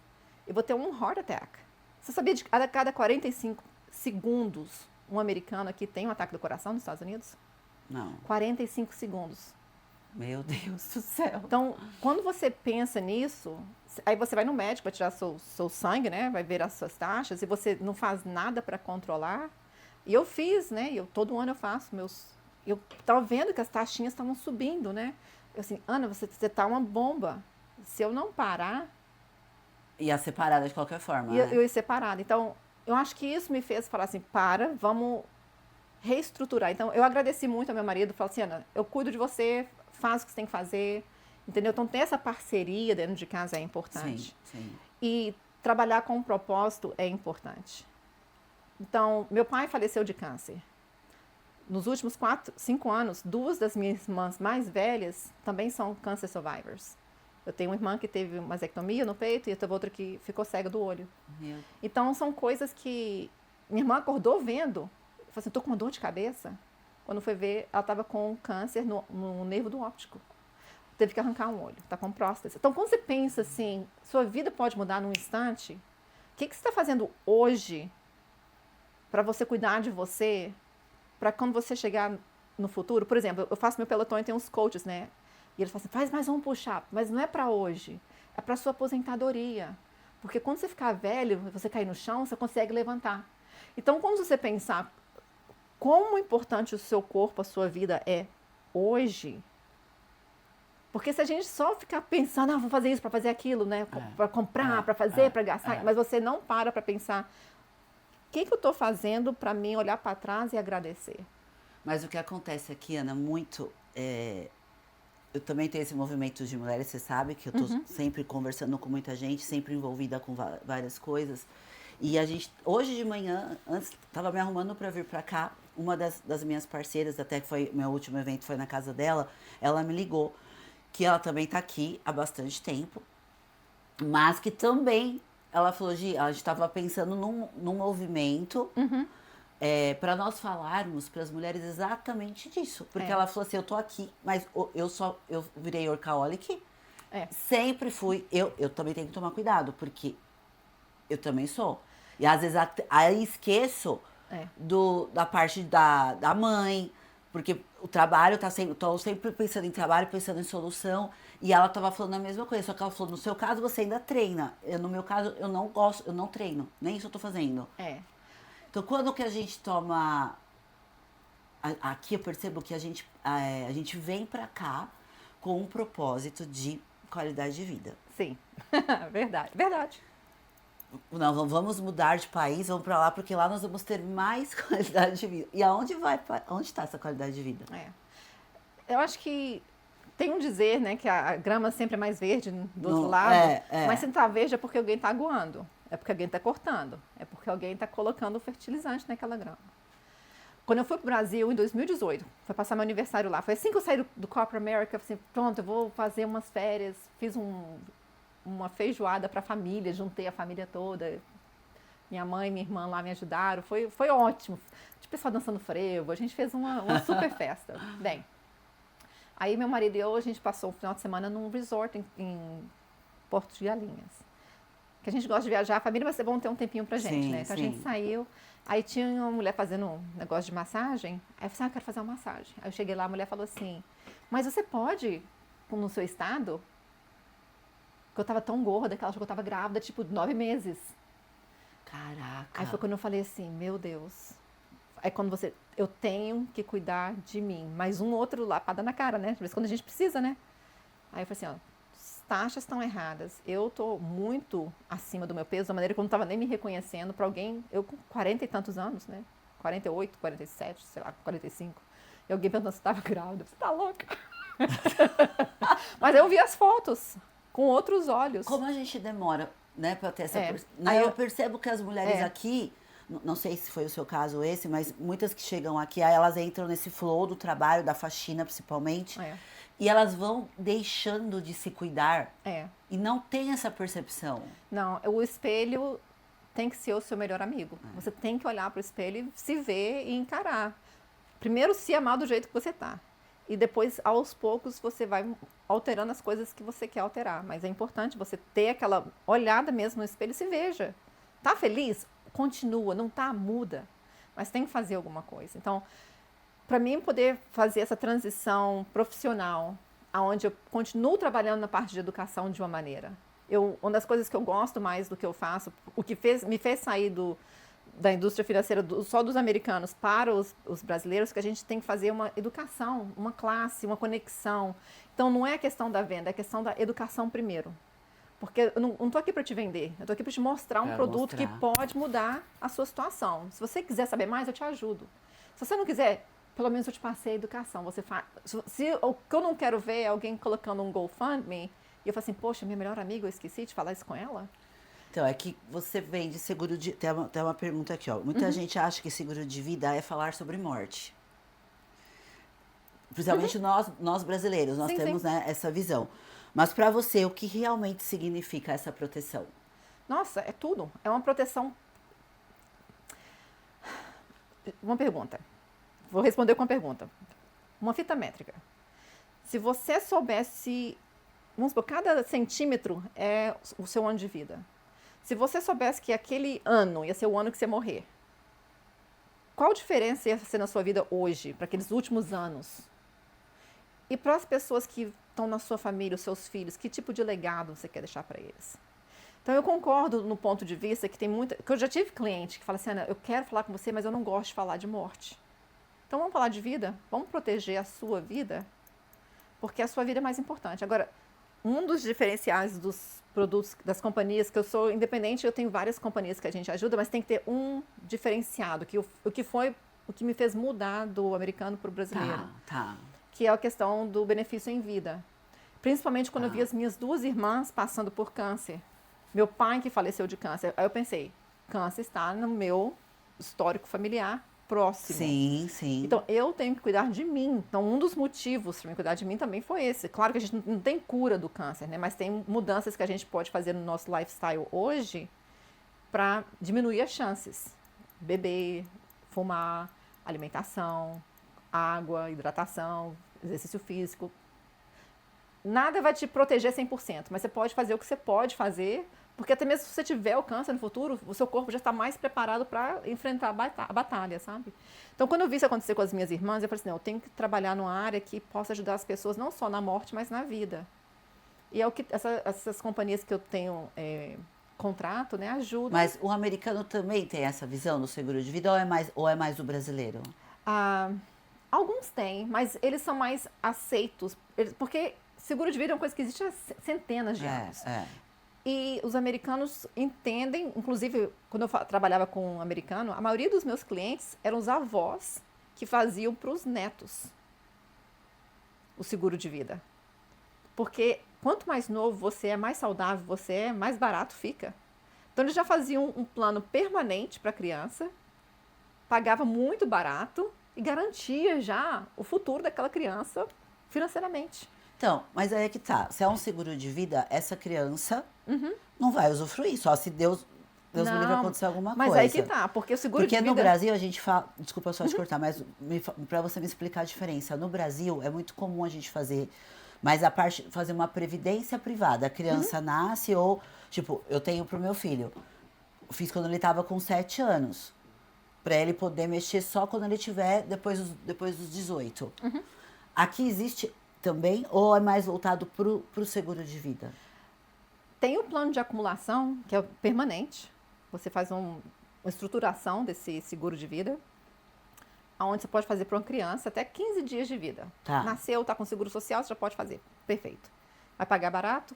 e vou ter um heart attack. Você sabia de a cada 45 segundos um americano aqui tem um ataque do coração nos Estados Unidos? Não. 45 segundos. Meu Deus do céu. Então, quando você pensa nisso, aí você vai no médico, vai tirar seu sangue, né? Vai ver as suas taxas, e você não faz nada para controlar. E eu fiz, né? Todo ano eu faço eu estava vendo que as taxinhas estavam subindo, né? Eu assim, Ana, você tá uma bomba. Se eu não parar... Ia separada de qualquer forma, né? né? Eu ia separada. Então, eu acho que isso me fez falar assim, vamos reestruturar. Então, eu agradeci muito ao meu marido, falei assim, Ana, eu cuido de você, faz o que você tem que fazer, entendeu? Então, ter essa parceria dentro de casa é importante. Sim. E trabalhar com um propósito é importante. Então, meu pai faleceu de câncer. Nos últimos 5 anos, 2 das minhas irmãs mais velhas também são cancer survivors. Eu tenho uma irmã que teve uma mastectomia no peito e eu teve outra que ficou cega do olho. Então, são coisas que... Minha irmã acordou vendo. Eu falei assim, tô com uma dor de cabeça. Quando foi ver, ela estava com câncer no nervo do óptico. Teve que arrancar um olho, tá com próstata. Então, quando você pensa assim, sua vida pode mudar num instante, o que você está fazendo hoje para você cuidar de você, para quando você chegar no futuro? Por exemplo, eu faço meu pelotão e tem uns coaches, né? E eles falam assim, faz mais um push-up, mas não é para hoje, é para sua aposentadoria. Porque quando você ficar velho, você cair no chão, você consegue levantar. Então, quando você pensar como importante o seu corpo, a sua vida é hoje, porque se a gente só ficar pensando, vou fazer isso para fazer aquilo, né? Para comprar, para fazer, para gastar, mas você não para pensar, o que eu estou fazendo para mim olhar para trás e agradecer? Mas o que acontece aqui, Ana, muito... Eu também tenho esse movimento de mulheres, você sabe que eu estou sempre conversando com muita gente, sempre envolvida com várias coisas. E a gente, hoje de manhã, antes, estava me arrumando para vir para cá, uma das minhas parceiras, até que foi meu último evento, foi na casa dela, ela me ligou, que ela também está aqui há bastante tempo, mas que também, ela falou, Gi, a gente estava pensando num movimento para nós falarmos para as mulheres exatamente disso. Porque ela falou assim, eu tô aqui, mas eu virei workaholic, sempre fui, eu também tenho que tomar cuidado, porque eu também sou. E às vezes aí esqueço da parte da mãe, porque o trabalho tô sempre pensando em trabalho, pensando em solução, e ela tava falando a mesma coisa, só que ela falou, no seu caso você ainda treina, no meu caso eu não gosto, eu não treino, nem isso eu tô fazendo. Então quando que a gente toma, aqui eu percebo que a gente vem pra cá com um propósito de qualidade de vida. Sim, verdade. Não, vamos mudar de país, vamos pra lá, porque lá nós vamos ter mais qualidade de vida. E onde está essa qualidade de vida? Eu acho que tem um dizer, né, que a grama sempre é mais verde do outro lado, mas se não tá verde é porque alguém tá aguando, é porque alguém tá cortando, é porque alguém tá colocando fertilizante naquela grama. Quando eu fui pro Brasil em 2018, foi passar meu aniversário lá, foi assim que eu saí do Corporate America, assim, pronto, eu vou fazer umas férias, fiz uma feijoada para a família, juntei a família toda. Minha mãe e minha irmã lá me ajudaram, foi ótimo. Tinha pessoal dançando frevo, a gente fez uma super festa. Bem, aí meu marido e eu, a gente passou o final de semana num resort em Porto de Galinhas. Que a gente gosta de viajar, a família, mas é bom ter um tempinho pra gente, né? Então a gente saiu, aí tinha uma mulher fazendo um negócio de massagem, aí eu falei, eu quero fazer uma massagem. Aí eu cheguei lá, a mulher falou assim, mas você pode, no seu estado, que eu tava tão gorda que ela achou que eu tava grávida, tipo, 9 meses. Caraca. Aí foi quando eu falei assim, meu Deus. Aí quando eu tenho que cuidar de mim. Mas um outro lá, pra dar na cara, né? Às vezes quando a gente precisa, né? Aí eu falei assim, ó, as taxas estão erradas. Eu tô muito acima do meu peso, da maneira que eu não tava nem me reconhecendo pra alguém, eu com 40 e tantos anos, né? 48, 47, sei lá, 45. E alguém perguntando se eu tava grávida. Você tá louca? Mas aí eu vi as fotos com outros olhos. Como a gente demora, né, pra ter essa... eu percebo que as mulheres aqui, não sei se foi o seu caso esse, mas muitas que chegam aqui, aí elas entram nesse flow do trabalho, da faxina principalmente, e elas vão deixando de se cuidar e não tem essa percepção. Não, o espelho tem que ser o seu melhor amigo. Você tem que olhar pro espelho e se ver e encarar. Primeiro, se amar do jeito que você tá. E depois, aos poucos, você vai alterando as coisas que você quer alterar. Mas é importante você ter aquela olhada mesmo no espelho e se veja. Tá feliz? Continua. Não tá? Muda. Mas tem que fazer alguma coisa. Então, para mim, poder fazer essa transição profissional, onde eu continuo trabalhando na parte de educação de uma maneira. Uma das coisas que eu gosto mais do que eu faço, o que me fez sair da indústria financeira só dos americanos para os brasileiros, que a gente tem que fazer uma educação, uma classe, uma conexão. Então, não é a questão da venda, é a questão da educação primeiro. Porque eu não estou aqui para te vender, eu estou aqui para te mostrar um produto que pode mudar a sua situação. Se você quiser saber mais, eu te ajudo. Se você não quiser, pelo menos eu te passei a educação. O que eu não quero ver é alguém colocando um GoFundMe e eu falo assim, poxa, minha melhor amiga, eu esqueci de falar isso com ela. Então, é que você vende seguro de... Tem uma pergunta aqui, ó. Muita gente acha que seguro de vida é falar sobre morte. Principalmente nós brasileiros, nós temos né, essa visão. Mas para você, o que realmente significa essa proteção? Nossa, é tudo. É uma proteção... Uma pergunta. Vou responder com uma pergunta. Uma fita métrica. Se você soubesse... Vamos supor, cada centímetro é o seu ano de vida. Se você soubesse que aquele ano ia ser o ano que você morrer, qual diferença ia ser na sua vida hoje, para aqueles últimos anos? E para as pessoas que estão na sua família, os seus filhos, que tipo de legado você quer deixar para eles? Então, eu concordo no ponto de vista que tem muita... Que eu já tive cliente que fala assim, Ana, eu quero falar com você, mas eu não gosto de falar de morte. Então, vamos falar de vida? Vamos proteger a sua vida? Porque a sua vida é mais importante. Agora, um dos diferenciais dos produtos das companhias, que eu sou independente, eu tenho várias companhias que a gente ajuda, mas tem que ter um diferenciado, o que me fez mudar do americano para o brasileiro. Que é a questão do benefício em vida. Principalmente quando eu vi as minhas 2 irmãs passando por câncer. Meu pai que faleceu de câncer. Aí eu pensei, câncer está no meu histórico familiar próximo. Sim. Então, eu tenho que cuidar de mim. Então, um dos motivos para me cuidar de mim também foi esse. Claro que a gente não tem cura do câncer, né? Mas tem mudanças que a gente pode fazer no nosso lifestyle hoje para diminuir as chances. Beber, fumar, alimentação, água, hidratação, exercício físico. Nada vai te proteger 100%, mas você pode fazer o que você pode fazer Porque até mesmo se você tiver o câncer no futuro, o seu corpo já está mais preparado para enfrentar a batalha, sabe? Então, quando eu vi isso acontecer com as minhas irmãs, eu falei assim, não, eu tenho que trabalhar numa área que possa ajudar as pessoas não só na morte, mas na vida. E é o que essas companhias que eu tenho contrato, né, ajudam. Mas o americano também tem essa visão do seguro de vida ou é mais o brasileiro? Ah, alguns têm, mas eles são mais aceitos, porque seguro de vida é uma coisa que existe há centenas de anos. E os americanos entendem, inclusive, quando eu trabalhava com um americano, a maioria dos meus clientes eram os avós que faziam para os netos o seguro de vida. Porque quanto mais novo você é, mais saudável você é, mais barato fica. Então, eles já faziam um plano permanente para a criança, pagava muito barato e garantia já o futuro daquela criança financeiramente. Então, mas aí é que tá. Se é um seguro de vida, essa criança não vai usufruir, só se Deus me livre acontecer alguma coisa. Mas aí que tá, porque o seguro de vida... Porque no Brasil a gente fala... Desculpa só te cortar, mas para você me explicar a diferença. No Brasil é muito comum a gente fazer... Mas a parte... Fazer uma previdência privada. A criança nasce ou... Tipo, eu tenho pro meu filho. Fiz quando ele tava com 7 anos. Pra ele poder mexer só quando ele tiver depois dos 18. Aqui existe... também, ou é mais voltado para o seguro de vida? Tem o plano de acumulação, que é permanente. Você faz uma estruturação desse seguro de vida, onde você pode fazer para uma criança até 15 dias de vida. Tá. Nasceu, está com seguro social, você já pode fazer. Perfeito. Vai pagar barato,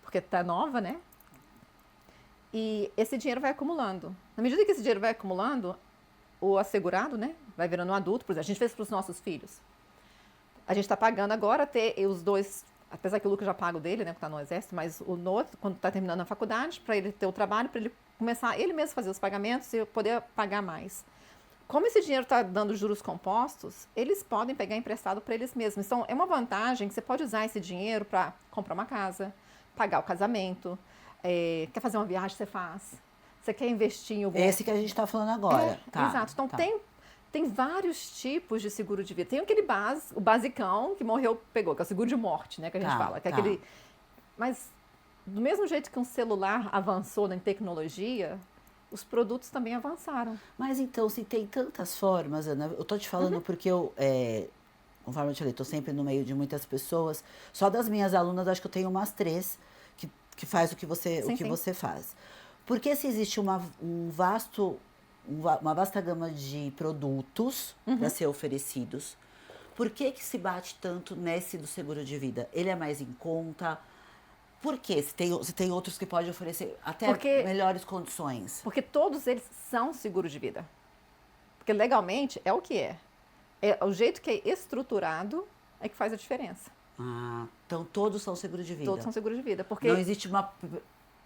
porque está nova, né? E esse dinheiro vai acumulando. Na medida que esse dinheiro vai acumulando, o assegurado, né, vai virando um adulto. Por exemplo, a gente fez para os nossos filhos. A gente está pagando agora ter os dois, apesar que o Lucas já paga o dele, né, que está no exército, mas o Noah, quando está terminando a faculdade, para ele ter o trabalho, para ele começar ele mesmo fazer os pagamentos e poder pagar mais. Como esse dinheiro está dando juros compostos, eles podem pegar emprestado para eles mesmos. Então, é uma vantagem que você pode usar esse dinheiro para comprar uma casa, pagar o casamento, quer fazer uma viagem, você faz. Você quer investir em algum... Esse que a gente está falando agora. Exato. Então, tem vários tipos de seguro de vida. Tem aquele o basicão que morreu, pegou, que é o seguro de morte, né, que a gente fala. Que é aquele... Mas, do mesmo jeito que um celular avançou na tecnologia, os produtos também avançaram. Mas então, se tem tantas formas, Ana, eu tô te falando porque eu, conforme eu te falei, tô sempre no meio de muitas pessoas. Só das minhas alunas, acho que eu tenho umas 3 que faz o que você faz. Porque se existe uma vasta gama de produtos para ser oferecidos, por que se bate tanto nesse do seguro de vida? Ele é mais em conta? Por quê? Se tem outros que podem oferecer até melhores condições. Porque todos eles são seguro de vida. Porque legalmente é o que é. É o jeito que é estruturado é que faz a diferença. Ah, então todos são seguro de vida. Todos são seguro de vida. Porque não existe uma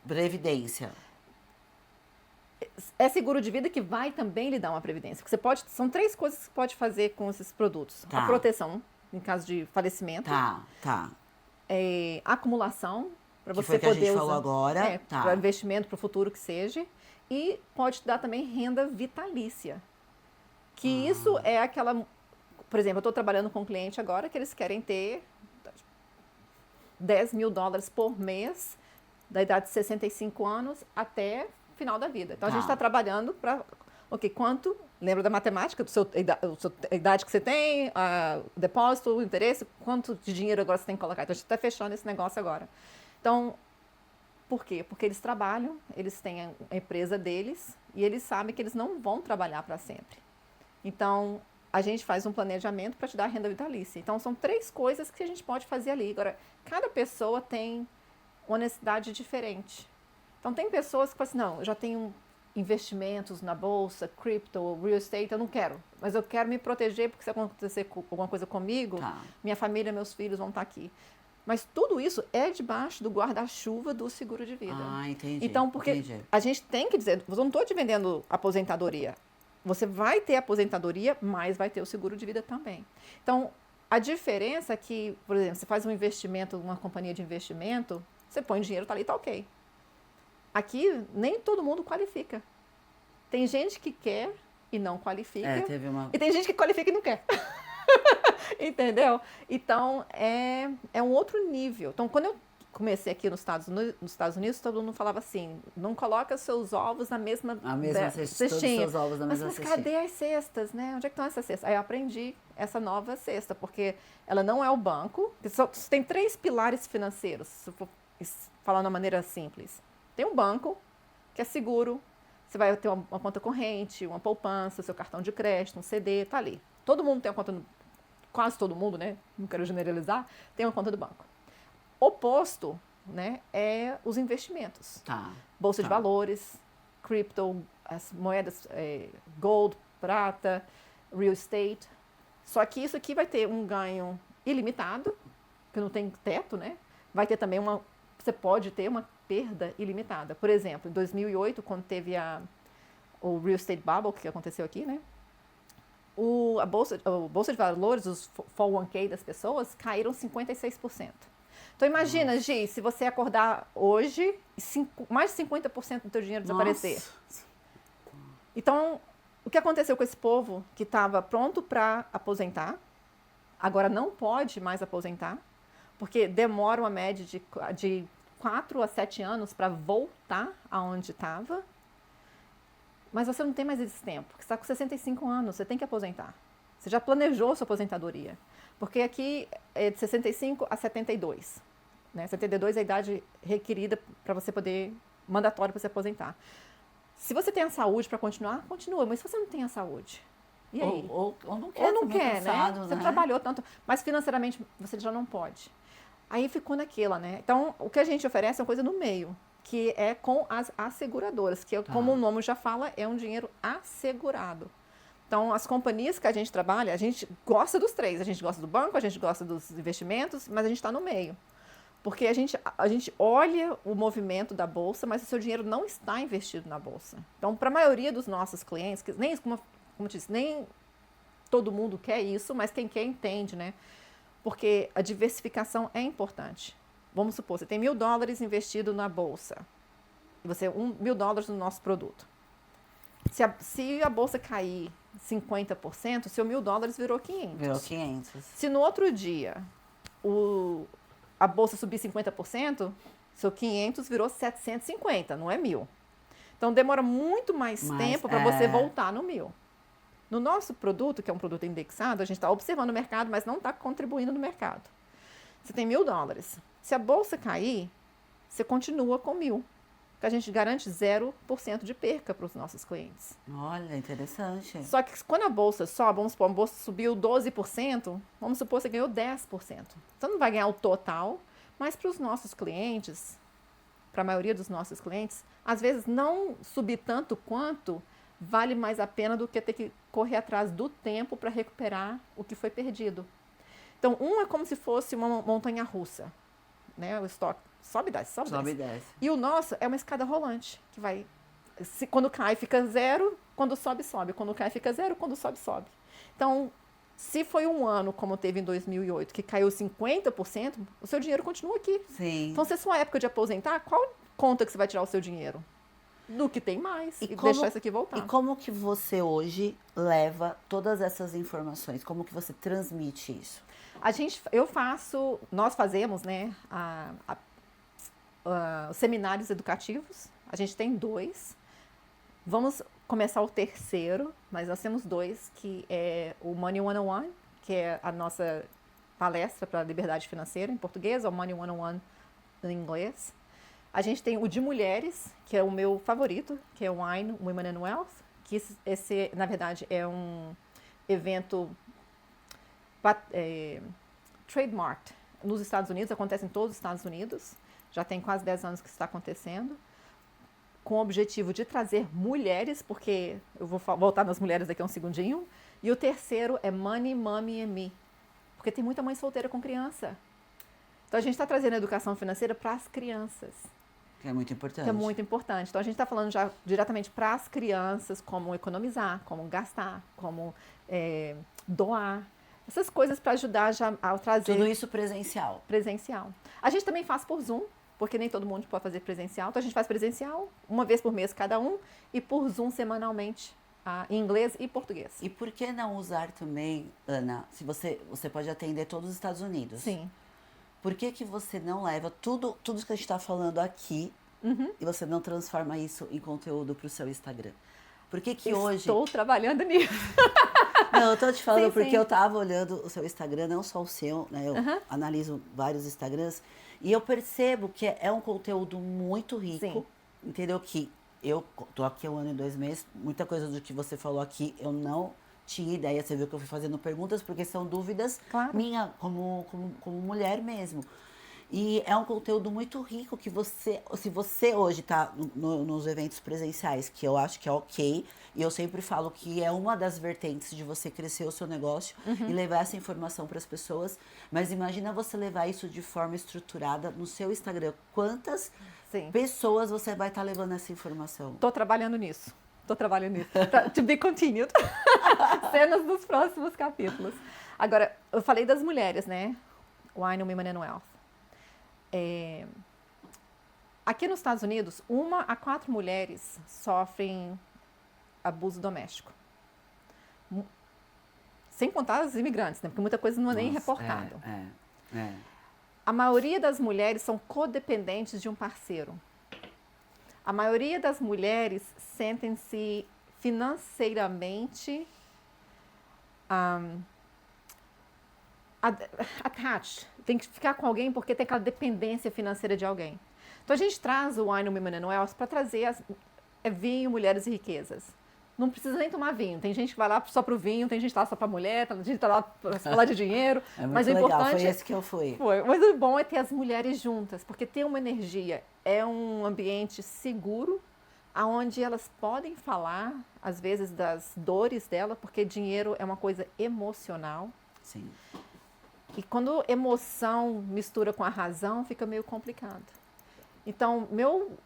previdência. É seguro de vida que vai também lhe dar uma previdência. São 3 coisas que você pode fazer com esses produtos. A proteção, em caso de falecimento. A acumulação, para você poder usar. Que a gente falou agora. Para investimento, para o futuro que seja. E pode te dar também renda vitalícia. Que isso é aquela... Por exemplo, eu estou trabalhando com um cliente agora que eles querem ter $10 mil por mês, da idade de 65 anos até final da vida. Então, a gente está trabalhando para... quanto... Lembra da matemática, a idade que você tem, o depósito, o interesse, quanto de dinheiro agora você tem que colocar. Então, a gente está fechando esse negócio agora. Então, por quê? Porque eles trabalham, eles têm a empresa deles e eles sabem que eles não vão trabalhar para sempre. Então, a gente faz um planejamento para te dar renda vitalícia. Então, são 3 coisas que a gente pode fazer ali. Agora, cada pessoa tem uma necessidade diferente. Então, tem pessoas que falam assim, não, eu já tenho investimentos na bolsa, cripto, real estate, eu não quero. Mas eu quero me proteger, porque se acontecer alguma coisa comigo, minha família, meus filhos vão estar aqui. Mas tudo isso é debaixo do guarda-chuva do seguro de vida. Ah, entendi. Então, porque a gente tem que dizer, eu não estou te vendendo aposentadoria. Você vai ter aposentadoria, mas vai ter o seguro de vida também. Então, a diferença é que, por exemplo, você faz um investimento, uma companhia de investimento, você põe dinheiro, tá ali, tá ok. Aqui, nem todo mundo qualifica. Tem gente que quer e não qualifica. E tem gente que qualifica e não quer. Entendeu? Então, é um outro nível. Então, quando comecei aqui nos Estados Unidos, todo mundo falava assim, não coloca seus ovos na mesma cestinha. Todos os seus ovos na mesma cestinha. Mas cadê as cestas, né? Onde é que estão essas cestas? Aí eu aprendi essa nova cesta, porque ela não é o banco. Tem 3 pilares financeiros, se eu for falar de uma maneira simples. Tem um banco, que é seguro, você vai ter uma conta corrente, uma poupança, seu cartão de crédito, um CD, tá ali. Todo mundo tem uma conta, quase todo mundo, né? Não quero generalizar, tem uma conta do banco. Oposto, né, é os investimentos. Tá. Bolsa de valores, cripto, as moedas, gold, prata, real estate. Só que isso aqui vai ter um ganho ilimitado, que não tem teto, né? Vai ter também você pode ter uma perda ilimitada. Por exemplo, em 2008, quando teve o real estate bubble, que aconteceu aqui, né? A bolsa de valores, os 401k das pessoas, caíram 56%. Então imagina, Gi, se você acordar hoje e mais de 50% do teu dinheiro desaparecer. Nossa. Então, o que aconteceu com esse povo que estava pronto para aposentar, agora não pode mais aposentar, porque demora uma média de 4 a 7 anos para voltar aonde estava, mas você não tem mais esse tempo, porque você está com 65 anos, você tem que aposentar. Você já planejou sua aposentadoria, porque aqui é de 65 a 72. Né? 72 é a idade requerida para você poder, mandatório para se aposentar. Se você tem a saúde para continuar, continua, mas se você não tem a saúde, e aí? Ou não quer, ou não quer, cansado, né? Você trabalhou tanto, mas financeiramente você já não pode. Aí ficou naquela, né? Então, o que a gente oferece é uma coisa no meio, que é com as asseguradoras, que como o nome já fala, é um dinheiro assegurado. Então, as companhias que a gente trabalha, a gente gosta dos 3. A gente gosta do banco, a gente gosta dos investimentos, mas a gente está no meio. Porque a gente olha o movimento da bolsa, mas o seu dinheiro não está investido na bolsa. Então, para a maioria dos nossos clientes, que nem, como eu disse, nem todo mundo quer isso, mas quem quer entende, né? Porque a diversificação é importante. Vamos supor, você tem $1.000 investido na bolsa. E você $1.000 no nosso produto. Se a bolsa cair 50%, seu $1.000 virou 500. Virou 500. Se no outro dia a bolsa subir 50%, seu 500 virou 750, não é 1.000. Então demora muito mais tempo para você voltar no 1.000. No nosso produto, que é um produto indexado, a gente está observando o mercado, mas não está contribuindo no mercado. Você tem $1.000. Se a bolsa cair, você continua com 1.000. Que a gente garante 0% de perca para os nossos clientes. Olha, interessante. Só que quando a bolsa sobe, vamos supor, a bolsa subiu 12%, vamos supor que você ganhou 10%. Então não vai ganhar o total, mas para os nossos clientes, para a maioria dos nossos clientes, às vezes não subir tanto quanto vale mais a pena do que ter que correr atrás do tempo para recuperar o que foi perdido. Então, é como se fosse uma montanha russa, né? O estoque sobe e desce, sobe e desce. E o nosso é uma escada rolante, que vai, quando cai fica 0, quando sobe, sobe. Quando cai fica 0, quando sobe, sobe. Então, se foi um ano, como teve em 2008, que caiu 50%, o seu dinheiro continua aqui. Sim. Então, se é sua época de aposentar, qual conta que você vai tirar o seu dinheiro? Do que tem mais e deixar isso aqui voltar. E como que você hoje leva todas essas informações? Como que você transmite isso? Nós fazemos, né, os seminários educativos. A gente tem 2. Vamos começar o 3º, mas nós temos 2, que é o Money 101, que é a nossa palestra para a liberdade financeira em português, ou Money 101 em inglês. A gente tem o de mulheres, que é o meu favorito, que é o Wine, Women and Wealth, que esse, na verdade, é um evento trademarked nos Estados Unidos, acontece em todos os Estados Unidos, já tem quase 10 anos que isso está acontecendo, com o objetivo de trazer mulheres, porque eu vou voltar nas mulheres daqui a um segundinho, e o 3º é Money, Mommy and Me, porque tem muita mãe solteira com criança. Então, a gente está trazendo a educação financeira para as crianças. Que é muito importante. Que é muito importante. Então, a gente está falando já diretamente para as crianças como economizar, como gastar, como doar. Essas coisas para ajudar já a trazer... Tudo isso presencial. Presencial. A gente também faz por Zoom, porque nem todo mundo pode fazer presencial. Então, a gente faz presencial, uma vez por mês cada um, e por Zoom semanalmente, em inglês e português. E por que não usar também, Ana, se você pode atender todos os Estados Unidos? Sim. por que que você não leva tudo isso que a gente está falando aqui e você não transforma isso em conteúdo para o seu Instagram? Por que que hoje... Estou trabalhando nisso. Não, eu tô te falando Sim, porque sim. eu tava olhando o seu Instagram, não só o seu, né? Eu analiso vários Instagrams e eu percebo que é um conteúdo muito rico, Sim. entendeu? Que eu tô aqui há 1 ano e 2 meses, muita coisa do que você falou aqui eu não tinha ideia. Você viu que eu fui fazendo perguntas porque são dúvidas Claro. minha como mulher mesmo. E é um conteúdo muito rico que você, se você hoje está nos eventos presenciais, que eu acho que é ok, e eu sempre falo que é uma das vertentes de você crescer o seu negócio e levar essa informação para as pessoas, mas imagina você levar isso de forma estruturada no seu Instagram. Quantas pessoas você vai estar levando essa informação? Tô trabalhando nisso. To be continued. Cenas dos próximos capítulos. Agora, eu falei das mulheres, né? Wine, Women and Wealth. Aqui nos Estados Unidos, 1 a 4 mulheres sofrem abuso doméstico. Sem contar os imigrantes, né? Porque muita coisa não é nem reportado. A maioria das mulheres são codependentes de um parceiro. A maioria das mulheres sentem-se financeiramente attached. Tem que ficar com alguém porque tem aquela dependência financeira de alguém. Então a gente traz o Wine, Women and Wealth para trazer vinho, mulheres e riquezas. Não precisa nem tomar vinho. Tem gente que vai lá só pro vinho, tem gente que tá lá só pra mulher, tem gente que tá lá para falar de dinheiro. Mas o legal, foi esse que eu fui. Mas o bom é ter as mulheres juntas, porque tem uma energia, é um ambiente seguro, onde elas podem falar, às vezes, das dores dela, porque dinheiro é uma coisa emocional. Sim. E quando emoção mistura com a razão, fica meio complicado. Então, meu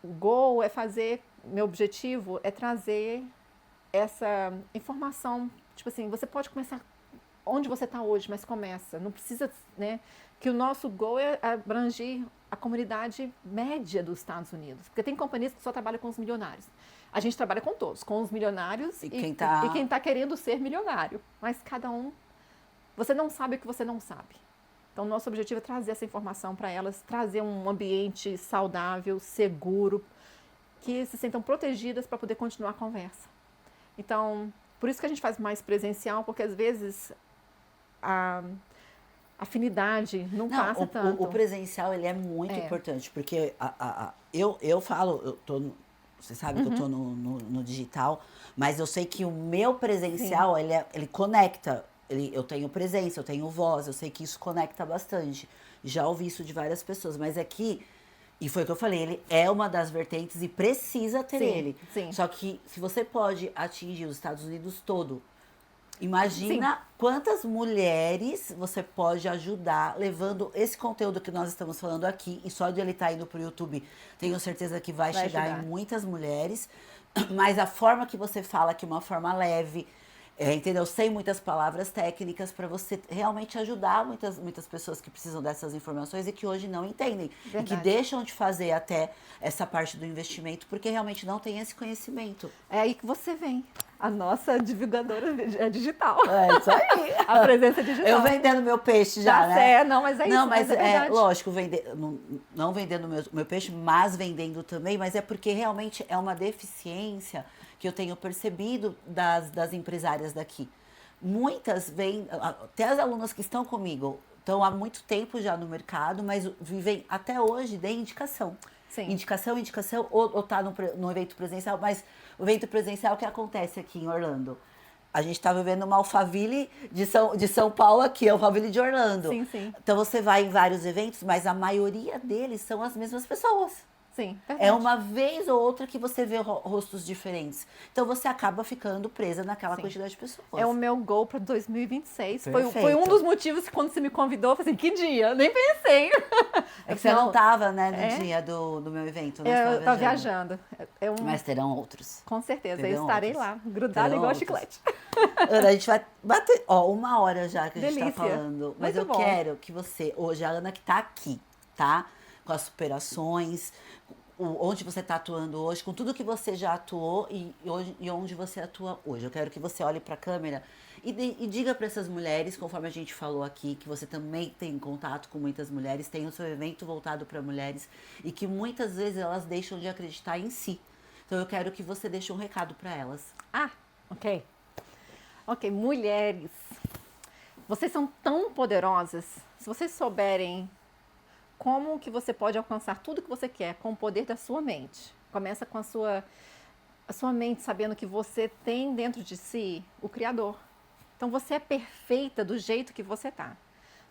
objetivo é trazer essa informação, tipo assim, você pode começar onde você está hoje, mas começa. Não precisa, né? Que o nosso goal é abranger a comunidade média dos Estados Unidos. Porque tem companhias que só trabalham com os milionários. A gente trabalha com todos, com os milionários e quem está querendo ser milionário. Mas cada um... Você não sabe o que você não sabe. Então, nosso objetivo é trazer essa informação para elas, trazer um ambiente saudável, seguro, que se sintam protegidas para poder continuar a conversa. Então, por isso que a gente faz mais presencial, porque às vezes a afinidade não passa tanto. O presencial ele é muito importante, porque eu falo, você sabe que eu estou no digital, mas eu sei que o meu presencial ele conecta. Eu tenho presença, eu tenho voz, eu sei que isso conecta bastante. Já ouvi isso de várias pessoas, mas aqui, e foi o que eu falei, ele é uma das vertentes e precisa ter ele. Sim. Só que se você pode atingir os Estados Unidos todo, imagina quantas mulheres você pode ajudar levando esse conteúdo que nós estamos falando aqui, e só de ele estar indo para o YouTube, tenho certeza que vai chegar em muitas mulheres, mas a forma que você fala, que é uma forma leve, entendeu? Sem muitas palavras técnicas, para você realmente ajudar muitas pessoas que precisam dessas informações e que hoje não entendem. Verdade. E que deixam de fazer até essa parte do investimento porque realmente não tem esse conhecimento. É aí que você vem, a nossa divulgadora digital. É isso aí. A presença digital. Eu vendendo meu peixe já, né? Não, mas é isso. Não, mas é lógico, não vendendo meu peixe, mas vendendo também, mas é porque realmente é uma deficiência que eu tenho percebido das empresárias daqui. Muitas vêm, até as alunas que estão comigo, estão há muito tempo já no mercado, mas vivem até hoje de indicação. Sim. Indicação, ou tá no evento presencial, mas o evento presencial que acontece aqui em Orlando. A gente está vivendo uma Alphaville de São Paulo aqui, a Alphaville de Orlando. Sim. Então você vai em vários eventos, mas a maioria deles são as mesmas pessoas. Sim, verdade. É uma vez ou outra que você vê rostos diferentes. Então você acaba ficando presa naquela quantidade de pessoas. É o meu goal para 2026. Foi um dos motivos que quando você me convidou, eu falei assim, que dia? Nem pensei. É que você não estava, né, no dia do meu evento. Né? Eu estava viajando. Mas terão outros. Com certeza, eu estarei lá, grudada igual chiclete. Ana, a gente vai bater, 1 hora já que a gente está falando. Mas muito eu quero que você, hoje, a Ana que está aqui, tá? Com as superações, onde você está atuando hoje, com tudo que você já atuou e onde você atua hoje. Eu quero que você olhe para a câmera e diga para essas mulheres, conforme a gente falou aqui, que você também tem contato com muitas mulheres, tem o seu evento voltado para mulheres e que muitas vezes elas deixam de acreditar em si. Então eu quero que você deixe um recado para elas. Ah, ok. Ok, mulheres, vocês são tão poderosas. Se vocês souberem como que você pode alcançar tudo que você quer com o poder da sua mente. Começa com a sua mente sabendo que você tem dentro de si o Criador. Então você é perfeita do jeito que você tá.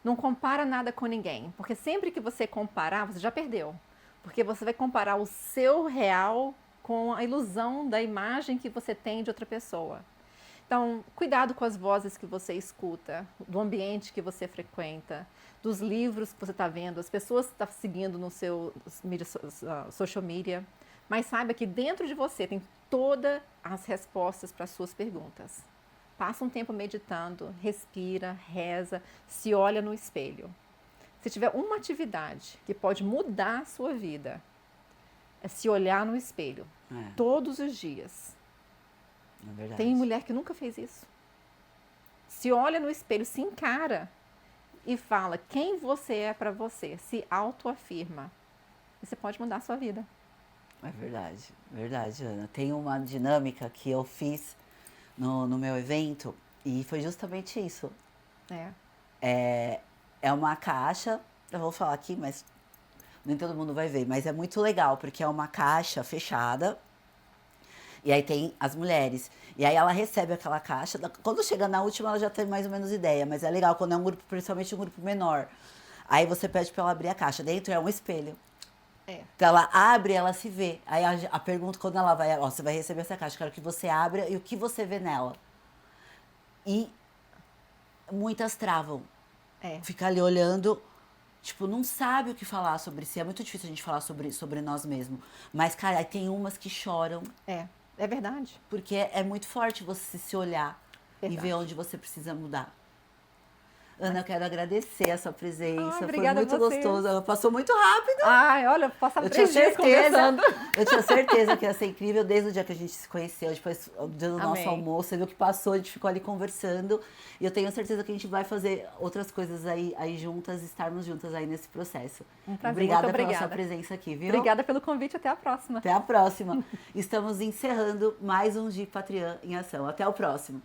Não compara nada com ninguém, porque sempre que você comparar, você já perdeu. Porque você vai comparar o seu real com a ilusão da imagem que você tem de outra pessoa. Então, cuidado com as vozes que você escuta, do ambiente que você frequenta, dos livros que você está vendo, as pessoas que estão seguindo no seu social media. Mas saiba que dentro de você tem todas as respostas para as suas perguntas. Passa um tempo meditando, respira, reza, se olha no espelho. Se tiver uma atividade que pode mudar a sua vida, é se olhar no espelho todos os dias. É verdade. Tem mulher que nunca fez isso. Se olha no espelho, se encara e fala quem você é para você, se autoafirma. E você pode mudar a sua vida. É verdade, Ana. Tem uma dinâmica que eu fiz no meu evento e foi justamente isso. É uma caixa, eu vou falar aqui, mas nem todo mundo vai ver, mas é muito legal, porque é uma caixa fechada. E aí tem as mulheres. E aí ela recebe aquela caixa. Quando chega na última, ela já tem mais ou menos ideia. Mas é legal quando é um grupo, principalmente um grupo menor. Aí você pede pra ela abrir a caixa. Dentro é um espelho. Então ela abre, ela se vê. Aí a pergunta, quando ela vai, ó, você vai receber essa caixa, quero que você abra e o que você vê nela. E muitas travam. Fica ali olhando, tipo, não sabe o que falar sobre si. É muito difícil a gente falar sobre nós mesmos. Mas, cara, aí tem umas que choram. É verdade. Porque é muito forte você se olhar Verdade. e ver onde você precisa mudar. Ana, eu quero agradecer a sua presença. Obrigada foi muito a vocês. gostoso. Passou muito rápido. Ai, olha, passava Eu tinha 3 dias conversando. Eu tinha certeza que ia ser incrível desde o dia que a gente se conheceu, depois do dia do nosso Amém. almoço. Você viu o que passou, a gente ficou ali conversando. E eu tenho certeza que a gente vai fazer outras coisas aí juntas, estarmos juntas aí nesse processo. Um prazer, Obrigada muito pela obrigada. sua presença aqui, viu? Obrigada pelo convite, até a próxima. Até a próxima. Estamos encerrando mais um Gi Patriã em Ação. Até o próximo.